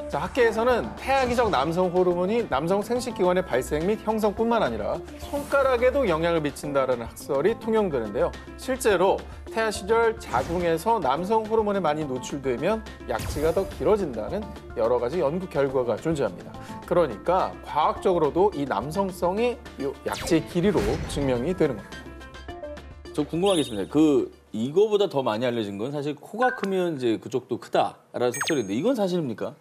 자, 학계에서는 태아기적 남성 호르몬이 남성 생식기관의 발생 및 형성뿐만 아니라 손가락에도 영향을 미친다라는 학설이 통용되는데요. 실제로 태아 시절 자궁에서 남성 호르몬에 많이 노출되면 약지가 더 길어진다는 여러 가지 연구 결과가 존재합니다. 그러니까 과학적으로도 이 남성성이 이 약지의 길이로 증명이 되는 겁니다. 저 궁금한 게 있습니다. 이거보다 더 많이 알려진 건 사실 코가 크면 이제 그쪽도 크다라는 속설인데 이건 사실입니까?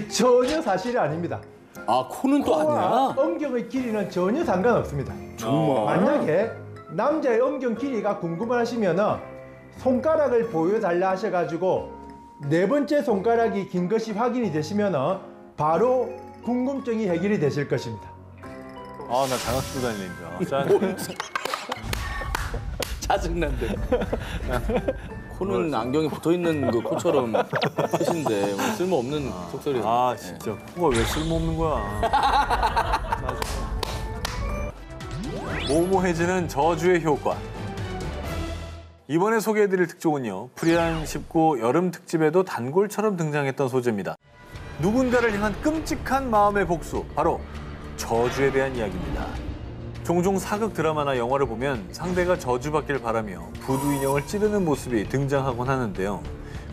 전혀 사실이 아닙니다. 아 코는 또 코와 아니야? 음경의 길이는 전혀 상관없습니다. 정말? 만약에 남자의 음경 길이가 궁금하시면 손가락을 보여달라 하셔가지고 네 번째 손가락이 긴 것이 확인이 되시면 바로 궁금증이 해결이 되실 것입니다. 아, 나 장갑 쓰고 다니는 줄. 짜증난데. 코는 안경에 붙어있는 그 코처럼 크신데 뭐 쓸모없는 속설이에요. 아, 진짜 코가 왜 쓸모없는 거야? 모모해지는 저주의 효과. 이번에 소개해드릴 특종은요, 프리한 19 여름 특집에도 단골처럼 등장했던 소재입니다. 누군가를 향한 끔찍한 마음의 복수, 바로 저주에 대한 이야기입니다. 종종 사극 드라마나 영화를 보면 상대가 저주받길 바라며 부두 인형을 찌르는 모습이 등장하곤 하는데요.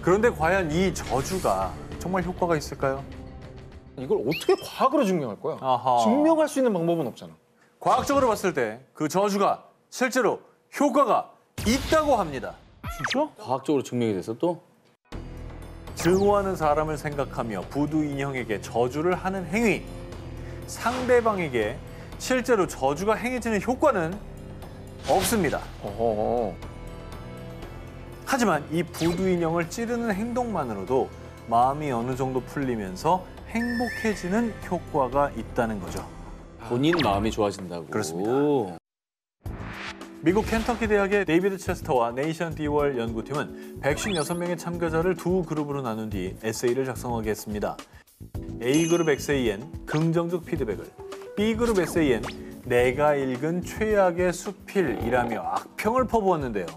그런데 과연 이 저주가 정말 효과가 있을까요? 이걸 어떻게 과학으로 증명할 거야? 아하. 증명할 수 있는 방법은 없잖아. 과학적으로 봤을 때 그 저주가 실제로 효과가 있다고 합니다. 진짜? 과학적으로 증명이 돼서 또? 증오하는 사람을 생각하며 부두 인형에게 저주를 하는 행위. 상대방에게 실제로 저주가 행해지는 효과는 없습니다. 어허. 하지만 이 부두 인형을 찌르는 행동만으로도 마음이 어느 정도 풀리면서 행복해지는 효과가 있다는 거죠. 본인 마음이 좋아진다고. 그렇습니다. 미국 켄터키 대학의 데이비드 체스터와 네이션 디월 연구팀은 156명의 참가자를 두 그룹으로 나눈 뒤 에세이를 작성하게 했습니다. A그룹 에세이엔 긍정적 피드백을, B그룹 에세이엔 내가 읽은 최악의 수필이라며 악평을 퍼부었는데요.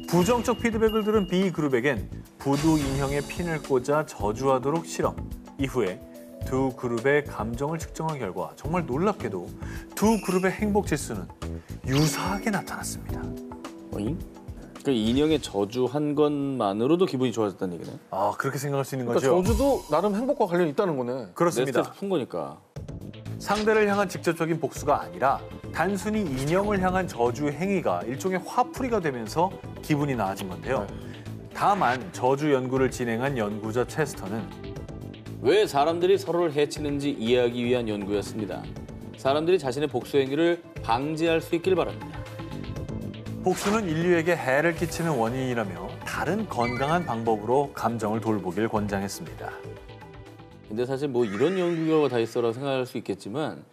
부정적 피드백을 들은 B그룹에겐 부두 인형에 핀을 꽂아 저주하도록 실험. 이후에 두 그룹의 감정을 측정한 결과 정말 놀랍게도 두 그룹의 행복 지수는 유사하게 나타났습니다. 어잉? 그 인형에 저주한 것만으로도 기분이 좋아졌다는 얘기네. 아, 그렇게 생각할 수 있는 그러니까 거죠? 저주도 나름 행복과 관련이 있다는 거네. 그렇습니다. 내 스트레스 푼 거니까. 상대를 향한 직접적인 복수가 아니라 단순히 인형을 향한 저주 행위가 일종의 화풀이가 되면서 기분이 나아진 건데요. 다만 저주 연구를 진행한 연구자 체스터는 왜 사람들이 서로를 해치는지 이해하기 위한 연구였습니다. 사람들이 자신의 복수 행위를 방지할 수 있길 바랍니다. 복수는 인류에게 해를 끼치는 원인이라며 다른 건강한 방법으로 감정을 돌보길 권장했습니다. 근데 사실 뭐 이런 연구 결과가 다 있어라고 생각할 수 있겠지만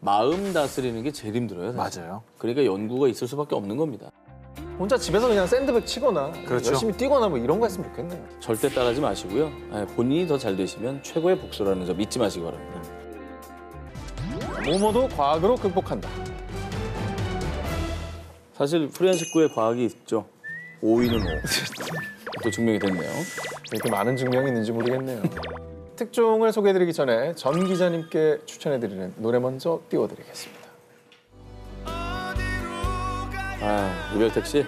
마음 다스리는 게 제일 힘들어요. 사실. 맞아요. 그러니까 연구가 있을 수밖에 없는 겁니다. 혼자 집에서 그냥 샌드백 치거나 그렇죠. 열심히 뛰거나 뭐 이런 거 했으면 좋겠네요. 절대 따라하지 마시고요. 본인이 더 잘 되시면 최고의 복수라는 점 잊지 마시기 바랍니다. 모모도 과학으로 극복한다. 사실 프리한 식구의 과학이 있죠. 5위는 5. 또 증명이 됐네요. 이렇게 많은 증명이 있는지 모르겠네요. 특종을 소개해드리기 전에 전 기자님께 추천해드리는 노래 먼저 띄워드리겠습니다. 이별택 씨.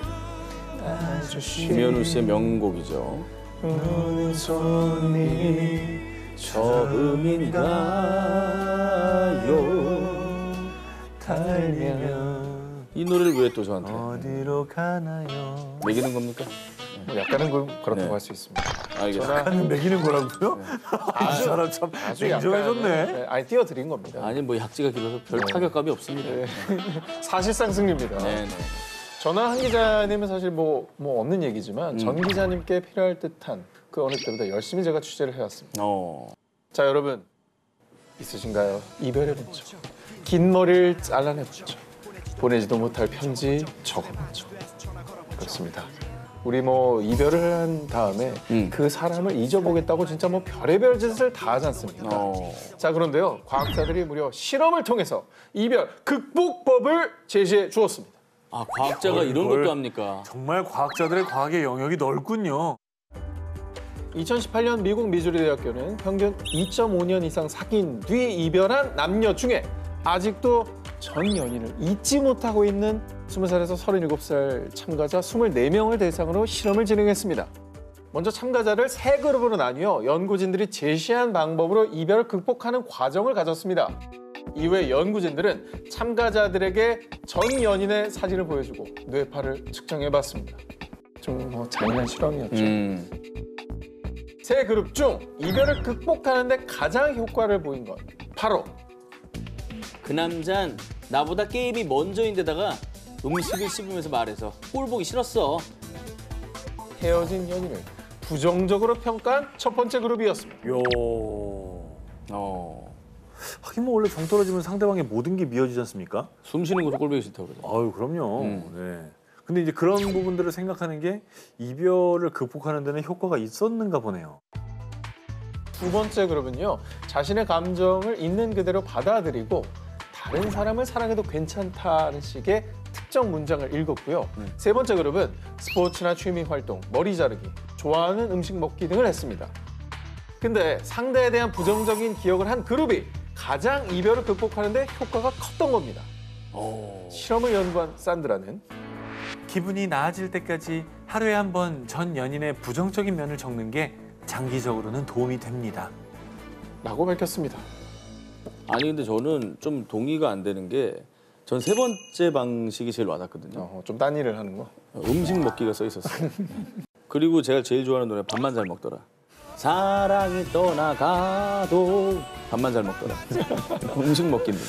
김현우 씨의 명곡이죠. 오는 손이 처음인가요? 달면 이 노래를 왜 또 저한테 어디로 가나요? 매기는 겁니까? 뭐 약간은 그렇다고 네. 할 수 있습니다. 알겠습니다. 약간은 매기는 거라고요? 아, 이 사람 참 냉정해졌네. 네, 아니 띄워드린 겁니다. 아니 뭐 약지가 길어서 별 타격감이 없습니다. 네. 사실상 승리입니다. 네네. 저나 한 기자님은 사실 뭐 없는 얘기지만 전 기자님께 필요할 듯한 그 어느 때보다 열심히 제가 취재를 해왔습니다. 자 여러분 있으신가요? 이별의 문자. 긴 머리를 잘라내보죠. 보내지도 못할 편지 적어보죠. 그렇습니다. 우리 뭐 이별을 한 다음에 그 사람을 잊어보겠다고 진짜 뭐 별의별 짓을 다 하지 않습니까? 자 그런데요 과학자들이 무려 실험을 통해서 이별 극복법을 제시해 주었습니다. 아 과학자가 이런 것도 합니까? 정말 과학자들의 과학의 영역이 넓군요. 2018년 미국 미주리 대학교는 평균 2.5년 이상 사귄 뒤 이별한 남녀 중에 아직도 전 연인을 잊지 못하고 있는 20살에서 37살 참가자 24명을 대상으로 실험을 진행했습니다. 먼저 참가자를 3그룹으로 나뉘어 연구진들이 제시한 방법으로 이별을 극복하는 과정을 가졌습니다. 이후에 연구진들은 참가자들에게 전 연인의 사진을 보여주고 뇌파를 측정해봤습니다. 좀 잔인한 실험이었죠. 3그룹 중 이별을 극복하는 데 가장 효과를 보인 건 바로 그 남잔 나보다 게임이 먼저인데다가 음식을 씹으면서 말해서 꼴 보기 싫었어. 헤어진 연인을 부정적으로 평가한 첫 번째 그룹이었습니다. 하긴 뭐 원래 정 떨어지면 상대방의 모든 게 미어지지 않습니까? 숨 쉬는 것도 꼴 보기 싫다고 그러죠. 아유 그럼요. 네. 근데 이제 그런 부분들을 생각하는 게 이별을 극복하는 데는 효과가 있었는가 보네요. 두 번째 그룹은요. 자신의 감정을 있는 그대로 받아들이고 다른 사람을 사랑해도 괜찮다는 식의 특정 문장을 읽었고요. 세 번째 그룹은 스포츠나 취미 활동, 머리 자르기, 좋아하는 음식 먹기 등을 했습니다. 근데 상대에 대한 부정적인 기억을 한 그룹이 가장 이별을 극복하는 데 효과가 컸던 겁니다. 실험을 연구한 산드라는 기분이 나아질 때까지 하루에 한 번 전 연인의 부정적인 면을 적는 게 장기적으로는 도움이 됩니다. 라고 밝혔습니다. 아니 근데 저는 좀 동의가 안 되는 게 전 세 번째 방식이 제일 와닿거든요. 좀 딴 일을 하는 거? 음식 먹기가 써 있었어요. 그리고 제가 제일 좋아하는 노래 밥만 잘 먹더라. 사랑이 떠나가도 밥만 잘 먹더라. 음식 먹기입니다.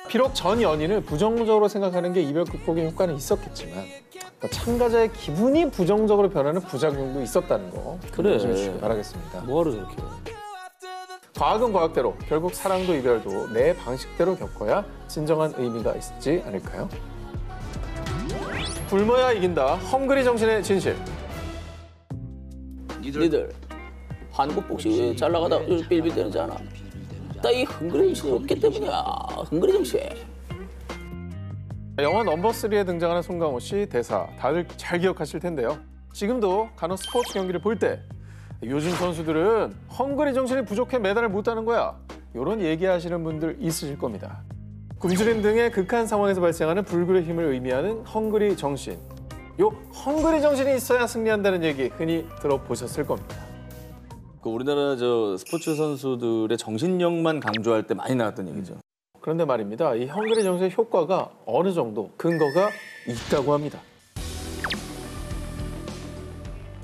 비록 전 연인을 부정적으로 생각하는 게 이별 극복에 효과는 있었겠지만 참가자의 기분이 부정적으로 변하는 부작용도 있었다는 거 그래. 조심해 주시기 바라겠습니다. 뭐하러 저렇게. 과학은 과학대로 결국 사랑도 이별도 내 방식대로 겪어야 진정한 의미가 있지 않을까요? 굶어야 이긴다. 헝그리 정신의 진실. 니들 한국 복식 잘 나가다 요즘 빌빌대는지 않아? 나 이 헝그리 정신이 없기 때문이야. 헝그리 정신. 영화 넘버3에 등장하는 송강호 씨 대사 다들 잘 기억하실 텐데요. 지금도 간혹 스포츠 경기를 볼 때 요즘 선수들은 헝그리 정신이 부족해 메달을 못 따는 거야. 이런 얘기하시는 분들 있으실 겁니다. 굶주림 등의 극한 상황에서 발생하는 불굴의 힘을 의미하는 헝그리 정신. 요 헝그리 정신이 있어야 승리한다는 얘기 흔히 들어보셨을 겁니다. 그 우리나라 저 스포츠 선수들의 정신력만 강조할 때 많이 나왔던 얘기죠. 그런데 말입니다. 이 헝그리 정신의 효과가 어느 정도 근거가 있다고 합니다.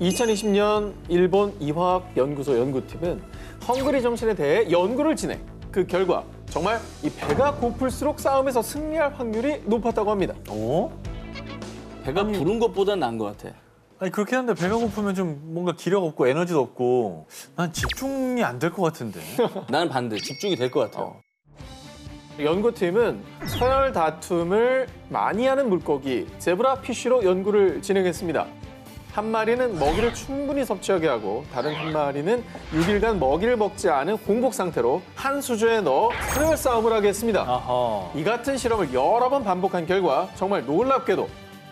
2020년 일본 이화학연구소 연구팀은 헝그리 정신에 대해 연구를 진행. 그 결과 정말 이 배가 고플수록 싸움에서 승리할 확률이 높았다고 합니다. 배가 부른 것보단 나은 것 같아. 아니 그렇긴 한데 배가 고프면 좀 뭔가 기력 없고 에너지도 없고 난 집중이 안 될 것 같은데. 나는 반대. 집중이 될 것 같아요. 연구팀은 서열 다툼을 많이 하는 물고기 제브라 피쉬로 연구를 진행했습니다. 한 마리는 먹이를 충분히 섭취하게 하고 다른 한 마리는 6일간 먹이를 먹지 않은 공복 상태로 한 수조에 넣어 서열 싸움을 하게 했습니다. 아하. 이 같은 실험을 여러 번 반복한 결과 정말 놀랍게도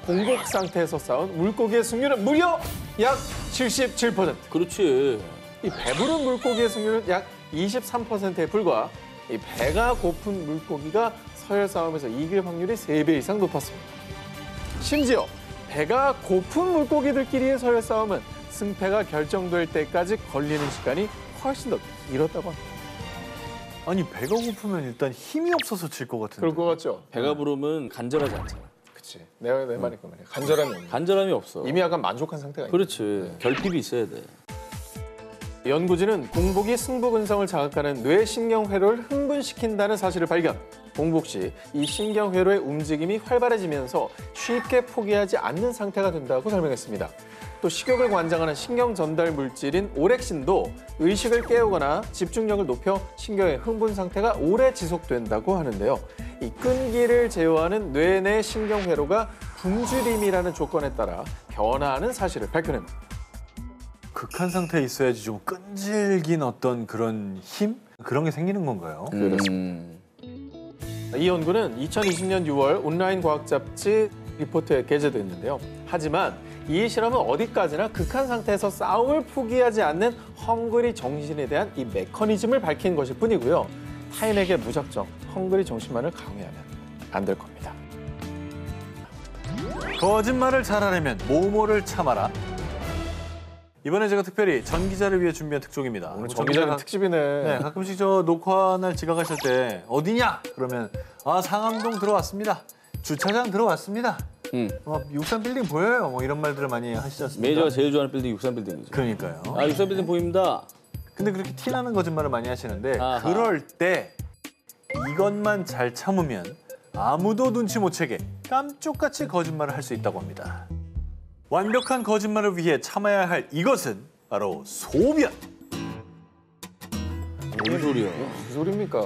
공복 상태에서 싸운 물고기의 승률은 무려 약 77%. 그렇지. 이 배부른 물고기의 승률은 약 23%에 불과 이 배가 고픈 물고기가 서열 싸움에서 이길 확률이 3배 이상 높았습니다. 심지어 배가 고픈 물고기들끼리의 서열 싸움은 승패가 결정될 때까지 걸리는 시간이 훨씬 더 길었다고 합니다. 아니 배가 고프면 일단 힘이 없어서 질 것 같은데. 그럴 것 같죠? 배가 부르면 간절하지 않잖아. 그치. 내 말이 그 말이야. 간절함이 없는. 간절함이 없어. 이미 약간 만족한 상태가 있는. 그렇지. 결핍이 있어야 돼. 연구진은 공복이 승부 근성을 자극하는 뇌신경회로를 흥분시킨다는 사실을 발견. 공복 시 이 신경회로의 움직임이 활발해지면서 쉽게 포기하지 않는 상태가 된다고 설명했습니다. 또 식욕을 관장하는 신경 전달 물질인 오렉신도 의식을 깨우거나 집중력을 높여 신경의 흥분 상태가 오래 지속된다고 하는데요. 이 끈기를 제어하는 뇌 내 신경회로가 굶주림이라는 조건에 따라 변화하는 사실을 밝혀냅니다. 극한 상태에 있어야지 좀 끈질긴 어떤 그런 힘? 그런 게 생기는 건가요? 그렇습니다. 이 연구는 2020년 6월 온라인 과학 잡지 리포트에 게재됐는데요. 하지만 이 실험은 어디까지나 극한 상태에서 싸움을 포기하지 않는 헝그리 정신에 대한 이 메커니즘을 밝힌 것일 뿐이고요. 타인에게 무작정 헝그리 정신만을 강요하면 안 될 겁니다. 거짓말을 잘하려면 모모를 참아라. 이번에 제가 특별히 전 기자를 위해 준비한 특종입니다. 오늘 전 기자는 특집이네. 네, 가끔씩 저 녹화 날 지각하실 때 어디냐? 그러면 상암동 들어왔습니다. 주차장 들어왔습니다. 63빌딩 보여요. 뭐 이런 말들을 많이 하시지 않습니까? 매니저가 제일 좋아하는 빌딩이 63빌딩이죠. 그러니까요. 63빌딩 보입니다. 근데 그렇게 티나는 거짓말을 많이 하시는데 아하. 그럴 때 이것만 잘 참으면 아무도 눈치 못 채게 깜쪽같이 거짓말을 할 수 있다고 합니다. 완벽한 거짓말을 위해 참아야 할 이것은 바로 소변. 뭔 소리야? 무슨 소리입니까?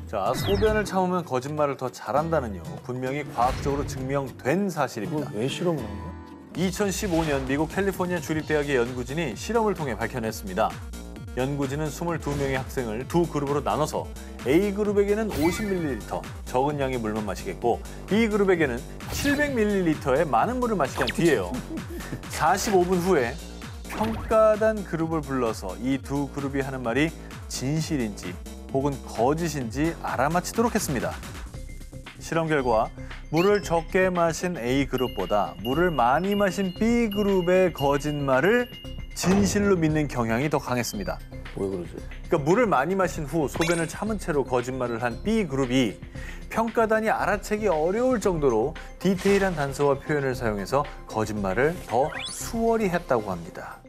자, 소변을 참으면 거짓말을 더 잘한다는요. 분명히 과학적으로 증명된 사실입니다. 왜 실험을 한 거야? 2015년 미국 캘리포니아 주립대학의 연구진이 실험을 통해 밝혀냈습니다. 연구진은 22명의 학생을 두 그룹으로 나눠서 A그룹에게는 50ml 적은 양의 물만 마시겠고 B그룹에게는 700ml의 많은 물을 마시게 한 뒤에요. 45분 후에 평가단 그룹을 불러서 이 두 그룹이 하는 말이 진실인지 혹은 거짓인지 알아맞히도록 했습니다. 실험 결과 물을 적게 마신 A그룹보다 물을 많이 마신 B그룹의 거짓말을 진실로 믿는 경향이 더 강했습니다. 왜 그러지? 그러니까 물을 많이 마신 후 소변을 참은 채로 거짓말을 한 B그룹이 평가단이 알아채기 어려울 정도로 디테일한 단서와 표현을 사용해서 거짓말을 더 수월히 했다고 합니다.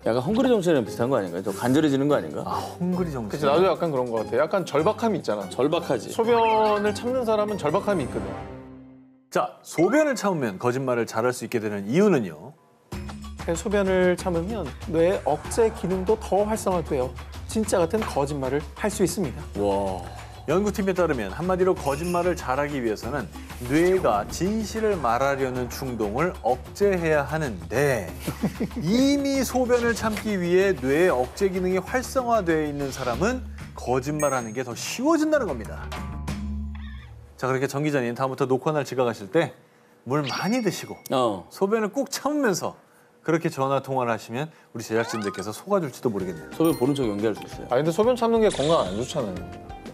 약간 헝그리 정신이랑 비슷한 거 아닌가요? 더 간절해지는 거 아닌가? 헝그리 정신. 그치, 나도 약간 그런 것 같아. 약간 절박함이 있잖아. 절박하지. 소변을 참는 사람은 절박함이 있거든. 자, 소변을 참으면 거짓말을 잘할 수 있게 되는 이유는요. 소변을 참으면 뇌의 억제 기능도 더 활성화되어 진짜 같은 거짓말을 할 수 있습니다. 와. 연구팀에 따르면 한마디로 거짓말을 잘하기 위해서는 뇌가 진실을 말하려는 충동을 억제해야 하는데 이미 소변을 참기 위해 뇌의 억제 기능이 활성화되어 있는 사람은 거짓말하는 게 더 쉬워진다는 겁니다. 자, 그렇게 정 기자님 다음부터 녹화 날 지각하실 때 물 많이 드시고 소변을 꼭 참으면서 그렇게 전화 통화를 하시면 우리 제작진들께서 속아줄지도 모르겠네요. 소변 보는 척 연기할 수 있어요. 근데 소변 참는 게 건강 안 좋잖아요.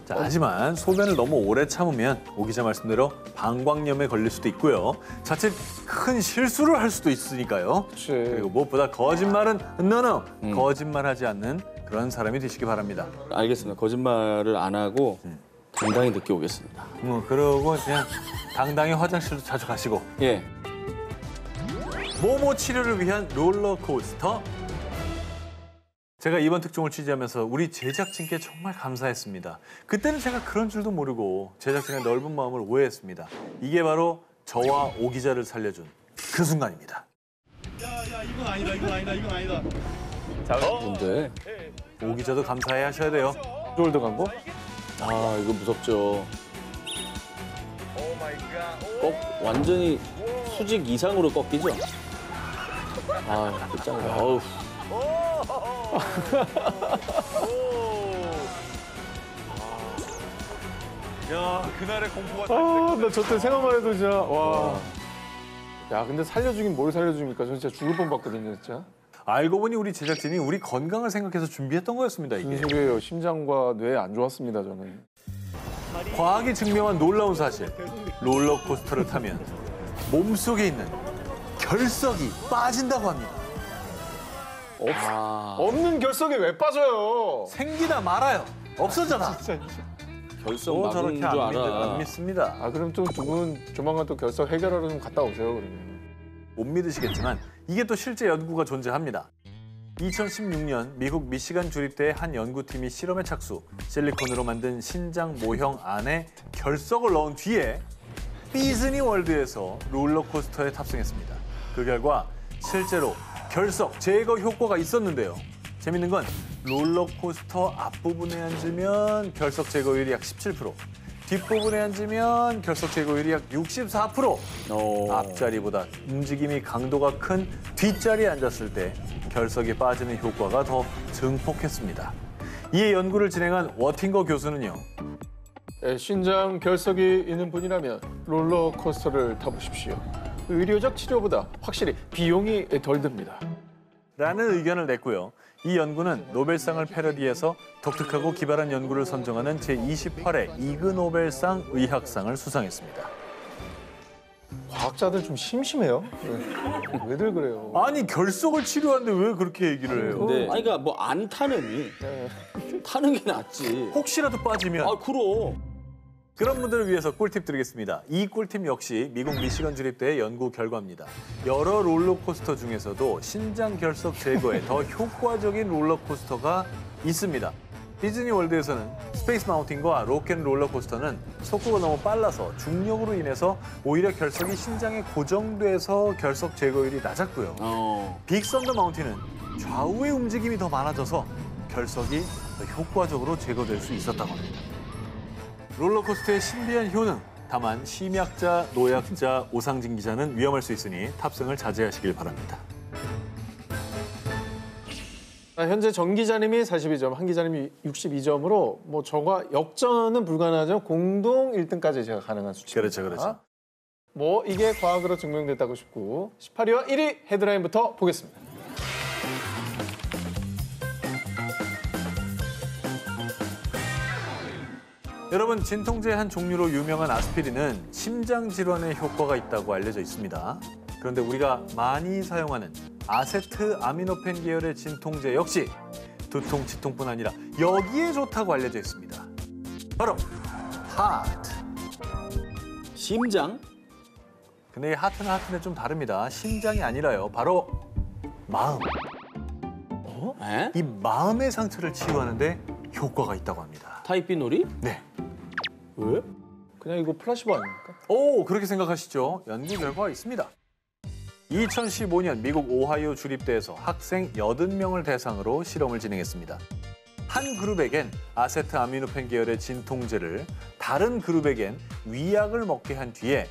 자, 하지만 소변을 너무 오래 참으면 오 기자 말씀대로 방광염에 걸릴 수도 있고요. 자칫 큰 실수를 할 수도 있으니까요. 그치. 그리고 무엇보다 거짓말은 거짓말하지 않는 그런 사람이 되시기 바랍니다. 알겠습니다. 거짓말을 안 하고 당당히 늦게 오겠습니다. 그러고 그냥 당당히 화장실도 자주 가시고. 예. 모모 치료를 위한 롤러코스터. 제가 이번 특종을 취재하면서 우리 제작진께 정말 감사했습니다. 그때는 제가 그런 줄도 모르고 제작진의 넓은 마음을 오해했습니다. 이게 바로 저와 오 기자를 살려준 그 순간입니다. 이건 아니다. 자, 뭔데? 오 기자도 감사해 하셔야 돼요. 롤드 광고? 아, 이거 무섭죠. 완전히 수직 이상으로 꺾이죠? 아, 짱이다. 어우. 야, 그날의 공포가 나 저 때 생각만 해도 진짜 와. 야, 근데 살려주긴 뭘 살려줍니까? 저 진짜 죽을 뻔봤거든요, 진짜. 알고 보니 우리 제작진이 우리 건강을 생각해서 준비했던 거였습니다, 이게. 무슨 소리예요? 심장과 뇌 안 좋았습니다, 저는. 과학이 증명한 놀라운 사실. 롤러코스터를 타면 몸속에 있는 결석이 빠진다고 합니다. 없는 결석이 왜 빠져요? 생기다 말아요. 없어져라. 결석 막은 저렇게 줄 안 알아. 믿습니다. 아, 그럼 좀 두 분 조만간 또 결석 해결하러 좀 갔다 오세요, 그러면. 못 믿으시겠지만 이게 또 실제 연구가 존재합니다. 2016년 미국 미시간 주립대의 한 연구팀이 실험에 착수, 실리콘으로 만든 신장 모형 안에 결석을 넣은 뒤에 디즈니 월드에서 롤러코스터에 탑승했습니다. 그 결과 실제로 결석 제거 효과가 있었는데요. 재밌는 건 롤러코스터 앞부분에 앉으면 결석 제거율이 약 17%, 뒷부분에 앉으면 결석 제거율이 약 64%. 앞자리보다 움직임이 강도가 큰 뒷자리에 앉았을 때 결석이 빠지는 효과가 더 증폭했습니다. 이에 연구를 진행한 워팅거 교수는요. 신장 결석이 있는 분이라면 롤러코스터를 타보십시오. 의료적 치료보다 확실히 비용이 덜 듭니다. 라는 의견을 냈고요. 이 연구는 노벨상을 패러디해서 독특하고 기발한 연구를 선정하는 제28회 이그 노벨상 의학상을 수상했습니다. 과학자들 좀 심심해요. 왜들 그래요? 아니 결석을 치료하는데 왜 그렇게 얘기를 해요? 근데 아니 그러니까 뭐 안 타느니 타는 게 낫지. 혹시라도 빠지면. 아, 그럼. 그런 분들을 위해서 꿀팁 드리겠습니다. 이 꿀팁 역시 미국 미시건 주립대의 연구 결과입니다. 여러 롤러코스터 중에서도 신장 결석 제거에 더 효과적인 롤러코스터가 있습니다. 디즈니 월드에서는 스페이스 마운틴과 로켓 롤러코스터는 속도가 너무 빨라서 중력으로 인해서 오히려 결석이 신장에 고정돼서 결석 제거율이 낮았고요. 빅 썬더 마운틴은 좌우의 움직임이 더 많아져서 결석이 더 효과적으로 제거될 수 있었다고 합니다. 롤러코스터의 신비한 효능, 다만 심약자, 노약자, 오상진 기자는 위험할 수 있으니 탑승을 자제하시길 바랍니다. 현재 정 기자님이 42점, 한 기자님이 62점으로 뭐 저가 역전은 불가능하지만 공동 1등까지 제가 가능한 수치입니다. 그렇죠. 뭐 이게 과학으로 증명됐다고 싶고 18위와 1위 헤드라인부터 보겠습니다. 여러분, 진통제의 한 종류로 유명한 아스피린은 심장 질환에 효과가 있다고 알려져 있습니다. 그런데 우리가 많이 사용하는 아세트 아미노펜 계열의 진통제 역시 두통, 치통뿐 아니라 여기에 좋다고 알려져 있습니다. 바로 하트. 심장? 근데 이 하트는 하트인데 좀 다릅니다. 심장이 아니라요. 바로 마음. 에? 이 마음의 상처를 치유하는데 효과가 있다고 합니다. 타입 B 놀이? 네. 왜? 그냥 이거 플라시보 아닙니까? 오, 그렇게 생각하시죠? 연구 결과가 있습니다. 2015년 미국 오하이오 주립대에서 학생 80명을 대상으로 실험을 진행했습니다. 한 그룹에겐 아세트 아미노펜 계열의 진통제를, 다른 그룹에겐 위약을 먹게 한 뒤에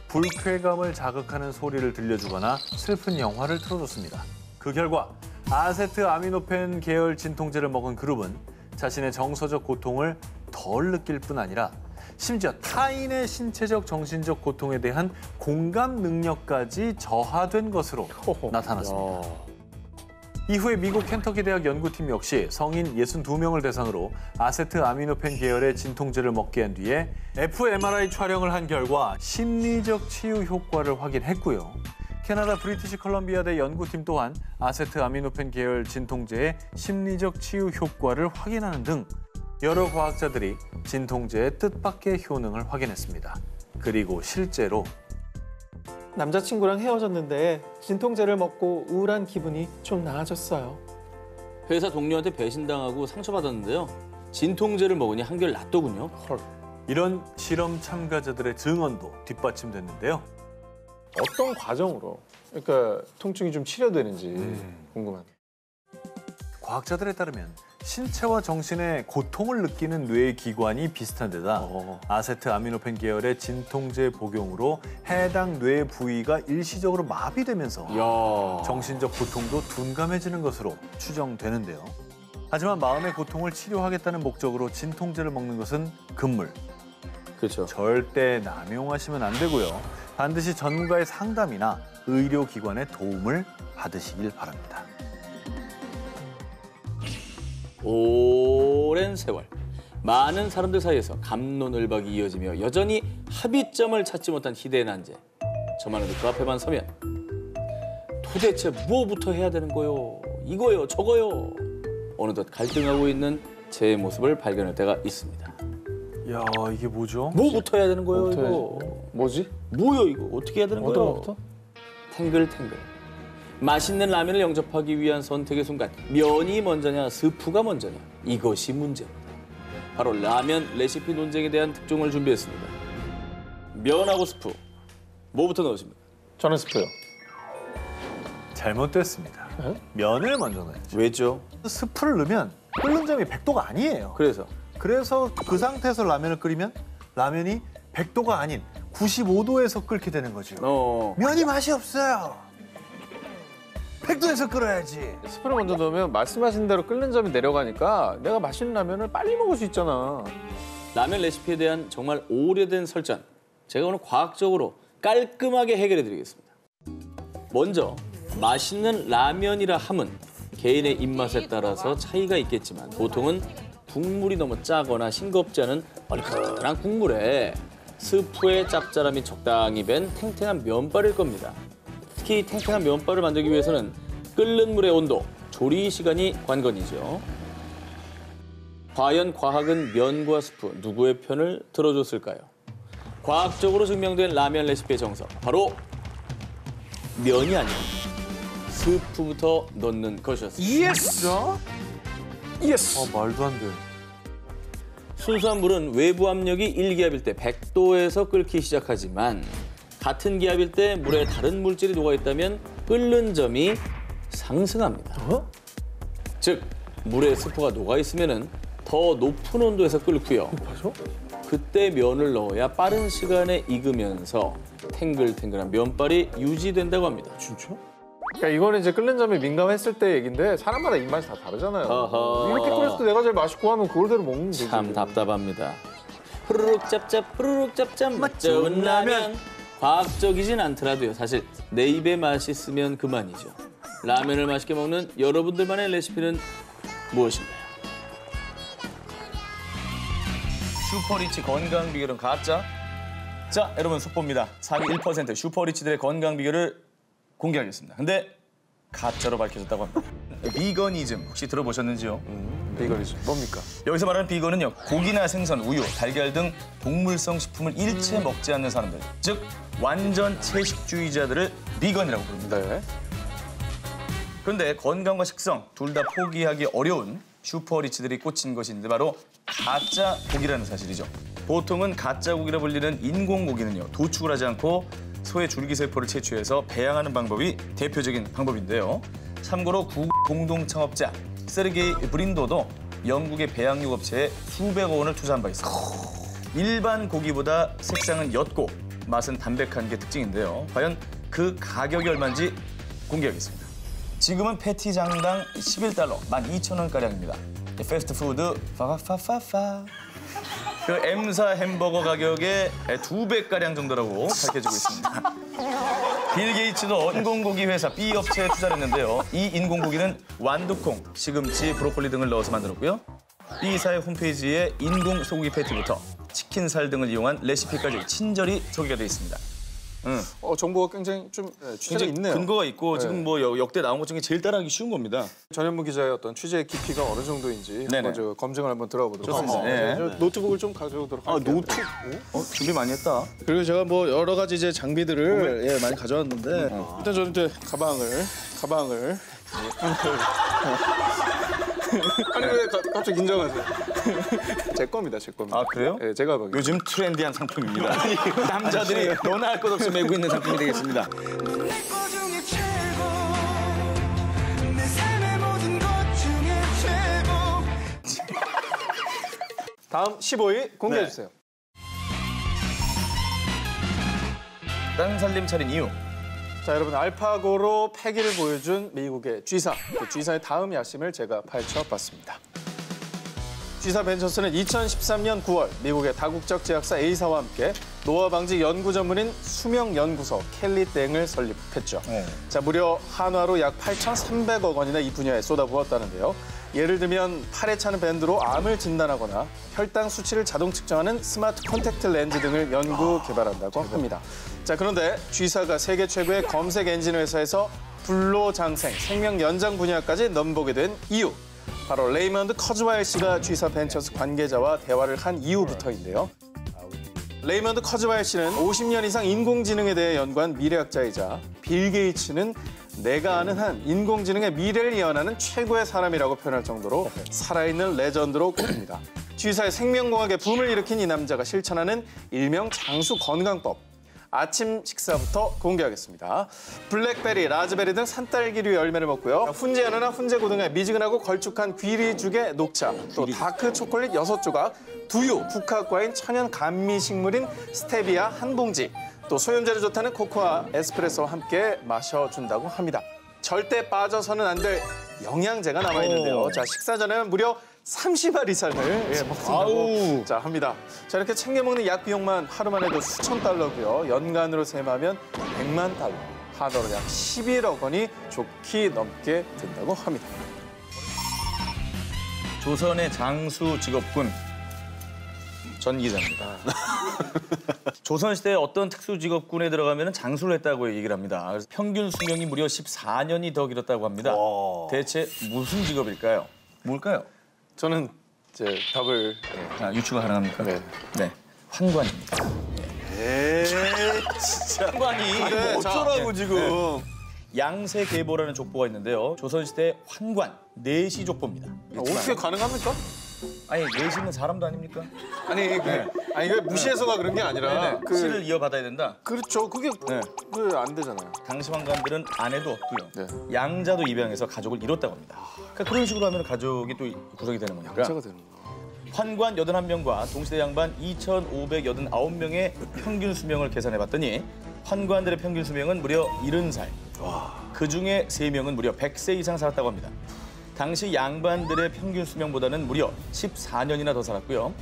불쾌감을 자극하는 소리를 들려주거나 슬픈 영화를 틀어줬습니다. 그 결과 아세트 아미노펜 계열 진통제를 먹은 그룹은 자신의 정서적 고통을 덜 느낄 뿐 아니라 심지어 타인의 신체적, 정신적 고통에 대한 공감 능력까지 저하된 것으로 나타났습니다. 이후에 미국 켄터키 대학 연구팀 역시 성인 62명을 대상으로 아세트 아미노펜 계열의 진통제를 먹게 한 뒤에 fMRI 촬영을 한 결과 심리적 치유 효과를 확인했고요. 캐나다 브리티시 컬럼비아대 연구팀 또한 아세트 아미노펜 계열 진통제의 심리적 치유 효과를 확인하는 등 여러 과학자들이 진통제의 뜻밖의 효능을 확인했습니다. 그리고 실제로 남자친구랑 헤어졌는데 진통제를 먹고 우울한 기분이 좀 나아졌어요. 회사 동료한테 배신당하고 상처받았는데요. 진통제를 먹으니 한결 낫더군요. 헐. 이런 실험 참가자들의 증언도 뒷받침됐는데요. 어떤 과정으로 그러니까 통증이 좀 치료되는지 궁금하네요. 과학자들에 따르면 신체와 정신의 고통을 느끼는 뇌의 기관이 비슷한 데다 아세트아미노펜 계열의 진통제 복용으로 해당 뇌 부위가 일시적으로 마비되면서 정신적 고통도 둔감해지는 것으로 추정되는데요. 하지만 마음의 고통을 치료하겠다는 목적으로 진통제를 먹는 것은 금물. 그렇죠. 절대 남용하시면 안 되고요. 반드시 전문가의 상담이나 의료기관의 도움을 받으시길 바랍니다. 오랜 세월 많은 사람들 사이에서 갑론을박이 이어지며 여전히 합의점을 찾지 못한 희대의 난제. 저만은 그 앞에만 서면 도대체 무엇부터 해야 되는 거요? 이거요, 저거요. 어느덧 갈등하고 있는 제 모습을 발견할 때가 있습니다. 야, 이게 뭐죠? 뭐부터 해야 되는 거예요, 이거? 뭐지? 뭐요, 이거? 어떻게 해야 되는 거예요? 뭐부터? 탱글탱글. 맛있는 라면을 영접하기 위한 선택의 순간 면이 먼저냐 스프가 먼저냐 이것이 문제입니다. 바로 라면 레시피 논쟁에 대한 특종을 준비했습니다. 면하고 스프 뭐부터 넣으십니까? 저는 스프요. 잘못됐습니다. 면을 먼저 넣어야죠. 왜죠? 스프를 넣으면 끓는 점이 100도가 아니에요. 그래서 그 상태에서 라면을 끓이면 라면이 100도가 아닌 95도에서 끓게 되는 거죠. 면이 맛이 없어요. 100도에서 끓여야지. 스프를 먼저 넣으면 말씀하신 대로 끓는 점이 내려가니까 내가 맛있는 라면을 빨리 먹을 수 있잖아. 라면 레시피에 대한 정말 오래된 설전 제가 오늘 과학적으로 깔끔하게 해결해 드리겠습니다. 먼저 맛있는 라면이라 함은 개인의 입맛에 따라서 차이가 있겠지만 보통은 국물이 너무 짜거나 싱겁지 않은 얼큰한 국물에 스프의 짭짤함이 적당히 밴 탱탱한 면발일 겁니다. 특히 탱탱한 면발을 만들기 위해서는 끓는 물의 온도, 조리 시간이 관건이죠. 과연 과학은 면과 스프 누구의 편을 들어줬을까요? 과학적으로 증명된 라면 레시피의 정석, 바로 면이 아닌 스프부터 넣는 것이었습니다. 예스! 말도 안 돼. 순수한 물은 외부 압력이 1기압일 때 100도에서 끓기 시작하지만 같은 기압일 때 물에 다른 물질이 녹아있다면 끓는 점이 상승합니다. 즉, 물에 스프가 녹아있으면 더 높은 온도에서 끓고요. 그때 면을 넣어야 빠른 시간에 익으면서 탱글탱글한 면발이 유지된다고 합니다. 진짜? 그러니까 이거는 이제 끓는 점에 민감했을 때 얘기인데 사람마다 입맛이 다 다르잖아요. 어허. 이렇게 끓였을 때 내가 제일 맛있고 하면 그걸대로 먹는 거지. 참 답답합니다. 후루룩 짭짭 후루룩 짭짭 맛 좋은 라면. 과학적이진 않더라도요. 사실 내 입에 맛있으면 그만이죠. 라면을 맛있게 먹는 여러분들만의 레시피는 무엇인가요? 슈퍼리치 건강 비결은 가짜? 자, 여러분 속보입니다. 상위 1% 슈퍼리치들의 건강 비결을 공개하겠습니다. 근데 가짜로 밝혀졌다고 합니다. 비거니즘 혹시 들어보셨는지요? 비거니즘 뭡니까? 여기서 말하는 비건은요, 고기나 생선, 우유, 달걀 등 동물성 식품을 일체 먹지 않는 사람들, 즉 완전 채식주의자들을 비건이라고 부릅니다. 네. 그런데 건강과 식성 둘 다 포기하기 어려운 슈퍼리치들이 꽂힌 것인데 바로 가짜 고기라는 사실이죠. 보통은 가짜 고기라 불리는 인공고기는요, 도축을 하지 않고 소의 줄기세포를 채취해서 배양하는 방법이 대표적인 방법인데요. 참고로 공동 창업자 세르게이 브린도도 영국의 배양육 업체에 수백억 원을 투자한 바 있습니다. 일반 고기보다 색상은 옅고 맛은 담백한 게 특징인데요. 과연 그 가격이 얼마인지 공개하겠습니다. 지금은 패티장당 11달러, 12,000원가량입니다. 패스트푸드 파파파파. 그 M사 햄버거 가격의 2배가량 정도라고 밝혀지고 있습니다. 빌 게이츠도 인공고기 회사 B 업체에 투자를 했는데요. 이 인공고기는 완두콩, 시금치, 브로콜리 등을 넣어서 만들었고요. B사의 홈페이지에 인공 소고기 패티부터 치킨살 등을 이용한 레시피까지 친절히 소개가 되어 있습니다. 정보가 굉장히 좀 취재가 있네요. 근거가 있고 지금 뭐 역대 나온 것 중에 제일 따라하기 쉬운 겁니다. 전현무 기자의 어떤 취재의 깊이가 어느 정도인지 네네. 한번 검증을 한번 들어보도록 좋습니다. 하겠습니다. 네. 저 노트북을 좀 가져오도록 할게요. 노트? 준비 많이 했다. 그리고 제가 뭐 여러 가지 이제 장비들을 많이 가져왔는데 일단 저는 이제 가방을 아니 왜 갑자기 인정하세요? 제 겁니다. 아 그래요? 네, 제가 먹요 요즘 트렌디한 상품입니다. 남자들이 너나 할 것 없이 메고 있는 상품이 되겠습니다. 다음 15위 공개해 주세요. 딴 살림 차린 이유. 자, 여러분 알파고로 패기를 보여준 미국의 G사. 그 G사의 다음 야심을 제가 파헤쳐봤습니다. G사 벤처스는 2013년 9월 미국의 다국적 제약사 A사와 함께 노화 방지 연구 전문인 수명 연구소 켈리 땡을 설립했죠. 자, 무려 한화로 약 8,300억 원이나 이 분야에 쏟아부었다는데요. 예를 들면 팔에 차는 밴드로 암을 진단하거나 혈당 수치를 자동 측정하는 스마트 콘택트 렌즈 등을 연구 개발한다고 합니다. 자, 그런데 G사가 세계 최고의 검색 엔진 회사에서 불로장생, 생명 연장 분야까지 넘보게 된 이유. 바로 레이먼드 커즈와일 씨가 G사 벤처스 관계자와 대화를 한 이후부터인데요. 레이먼드 커즈와일 씨는 50년 이상 인공지능에 대해 연구한 미래학자이자 빌 게이츠는 내가 아는 한 인공지능의 미래를 예언하는 최고의 사람이라고 표현할 정도로 살아있는 레전드로 꼽힙니다. G사의 생명공학의 붐을 일으킨 이 남자가 실천하는 일명 장수 건강법. 아침 식사부터 공개하겠습니다. 블랙베리, 라즈베리 등 산딸기류 열매를 먹고요. 훈제 연어나 훈제 고등어, 미지근하고 걸쭉한 귀리죽의 녹차, 또 다크 초콜릿 6조각, 두유, 국화과인 천연 감미식물인 스테비아 한 봉지, 또 소염제로 좋다는 코코아 에스프레소와 함께 마셔준다고 합니다. 절대 빠져서는 안 될 영양제가 남아있는데요. 자, 식사 전에는 무려 30알 이상을 먹는다고 합니다. 자, 이렇게 챙겨 먹는 약 비용만 하루만 해도 수천 달러고요. 연간으로 셈하면 100만 달러, 하나로 약 11억 원이 좋게 넘게 된다고 합니다. 조선의 장수 직업군 전 기자입니다. 조선시대에 어떤 특수 직업군에 들어가면 장수를 했다고 얘기를 합니다. 그래서 평균 수명이 무려 14년이 더 길었다고 합니다. 대체 무슨 직업일까요? 뭘까요? 저는 이제 답을 유추가 가능합니까? 네. 환관입니다. 진짜. 환관이 어쩌라고 지금. 양세계보라는 족보가 있는데요. 조선시대 환관 내시 족보입니다. 어떻게 가능합니까? 아니, 내시는 사람도 아닙니까? 아니, 이거 무시해서가 그런 게 아니라 시를 이어받아야 된다. 그렇죠. 그게 안 되잖아요. 당시 환관들은 아내도 없고요. 양자도 입양해서 가족을 이뤘다고 합니다. 그러니까 그런 식으로 하면 가족이 또 구성이 되는 거니까. 양자가 되는 거. 환관 81명과 동시대 양반 2,589명의 평균 수명을 계산해봤더니 환관들의 평균 수명은 무려 70살. 그중에 3명은 무려 100세 이상 살았다고 합니다. 당시 양반들의 평균 수명보다는 무려 14년이나 더 살았고요.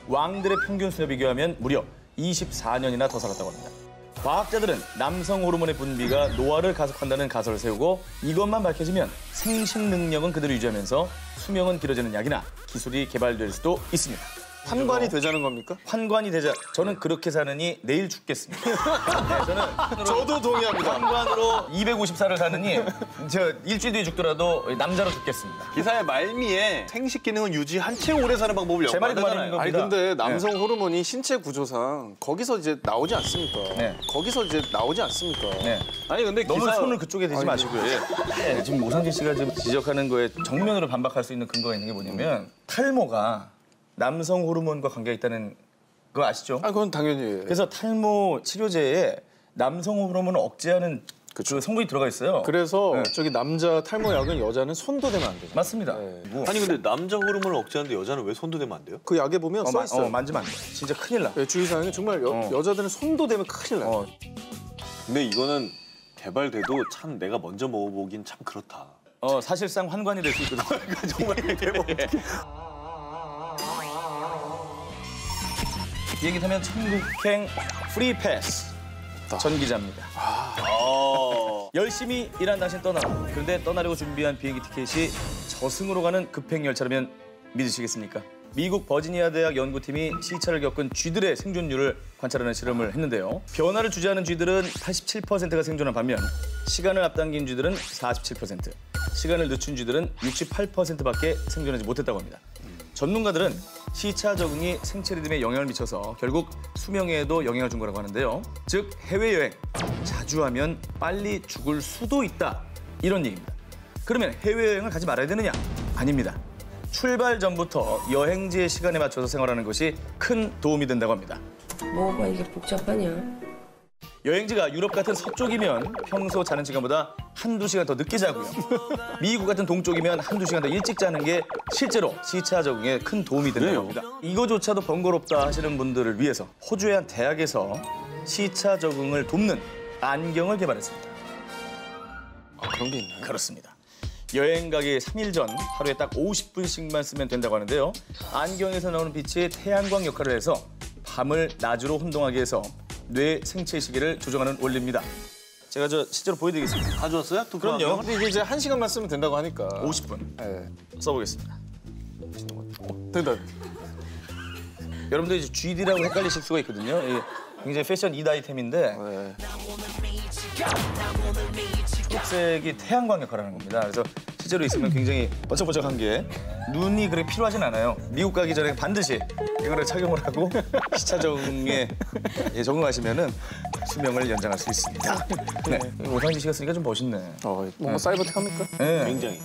왕들의 평균 수명에 비교하면 무려 24년이나 더 살았다고 합니다. 과학자들은 남성 호르몬의 분비가 노화를 가속한다는 가설을 세우고 이것만 밝혀지면 생식 능력은 그대로 유지하면서 수명은 길어지는 약이나 기술이 개발될 수도 있습니다. 환관이 되자는 겁니까? 환관이 되자. 저는 그렇게 사느니 내일 죽겠습니다. 네, 저도 동의합니다. 환관으로 250살을 사느니 저 일주일 뒤에 죽더라도 남자로 죽겠습니다. 기사의 말미에 생식 기능은 유지 한층 오래 사는 방법을 제 말이 그 연구하잖아요. 아니 근데 남성 호르몬이 신체 구조상 거기서 이제 나오지 않습니까? 거기서 이제 나오지 않습니까? 아니 근데 너무 손을 그쪽에 대지 마시고요. 지금 오상진 씨가 지금 지적하는 거에 정면으로 반박할 수 있는 근거가 있는 게 뭐냐면 탈모가 남성 호르몬과 관계가 있다는 거 아시죠? 그건 당연히. 그래서 탈모 치료제에 남성 호르몬을 억제하는 그 성분이 들어가 있어요. 그래서 저기 남자 탈모약은 여자는 손도 대면 안 되죠. 맞습니다. 아니 근데 남자 호르몬을 억제하는데 여자는 왜 손도 대면 안 돼요? 그 약에 보면 써 있어요. 만지면 안 돼. 진짜 큰일 나. 주의사항이 정말 여자들은 손도 대면 큰일 나요. 근데 이거는 개발돼도 참 내가 먼저 먹어보긴 참 그렇다. 사실상 환관이 될 수 있거든요. 정말 대박. 비행기 타면 천국행 프리 패스. 전 기자입니다. 열심히 일한 당신 떠나라. 그런데 떠나려고 준비한 비행기 티켓이 저승으로 가는 급행열차라면 믿으시겠습니까? 미국 버지니아 대학 연구팀이 시차를 겪은 쥐들의 생존율을 관찰하는 실험을 했는데요. 변화를 주지하는 쥐들은 87%가 생존한 반면 시간을 앞당긴 쥐들은 47%, 시간을 늦춘 쥐들은 68%밖에 생존하지 못했다고 합니다. 전문가들은 시차 적응이 생체 리듬에 영향을 미쳐서 결국 수명에도 영향을 준 거라고 하는데요. 즉 해외여행 자주 하면 빨리 죽을 수도 있다 이런 얘기입니다. 그러면 해외여행을 가지 말아야 되느냐? 아닙니다. 출발 전부터 여행지의 시간에 맞춰서 생활하는 것이 큰 도움이 된다고 합니다. 뭐가 이게 복잡하냐? 여행지가 유럽 같은 서쪽이면 평소 자는 시간보다 한두 시간 더 늦게 자고요. 미국 같은 동쪽이면 한두 시간 더 일찍 자는 게 실제로 시차 적응에 큰 도움이 된다고 합니다. 이거조차도 번거롭다 하시는 분들을 위해서 호주의 한 대학에서 시차 적응을 돕는 안경을 개발했습니다. 그런 게 있나요? 그렇습니다. 여행 가기 3일 전 하루에 딱 50분씩만 쓰면 된다고 하는데요. 안경에서 나오는 빛이 태양광 역할을 해서 밤을 낮으로 혼동하게 해서 뇌 생체 시계를 조정하는 원리입니다. 제가 실제로 보여드리겠습니다. 가져왔어요? 그럼요. 근데 이게 이제 1시간만 쓰면 된다고 하니까. 50분 네. 써보겠습니다. 된다. 여러분들 이제 GD라고 헷갈리실 수가 있거든요. 이게 굉장히 패션 2다 아이템인데 초록색이 태양광 역할을 하는 겁니다. 그래서 실제로 있으면 굉장히 번쩍번쩍한 게 눈이 그렇게 필요하진 않아요. 미국 가기 전에 반드시 이거를 착용을 하고 시차 적응에 적응하시면은 수명을 연장할 수 있습니다. 네. 오상진 씨가 쓰니까 좀 멋있네. 뭔가 사이버텍 합니까? 네. 굉장히.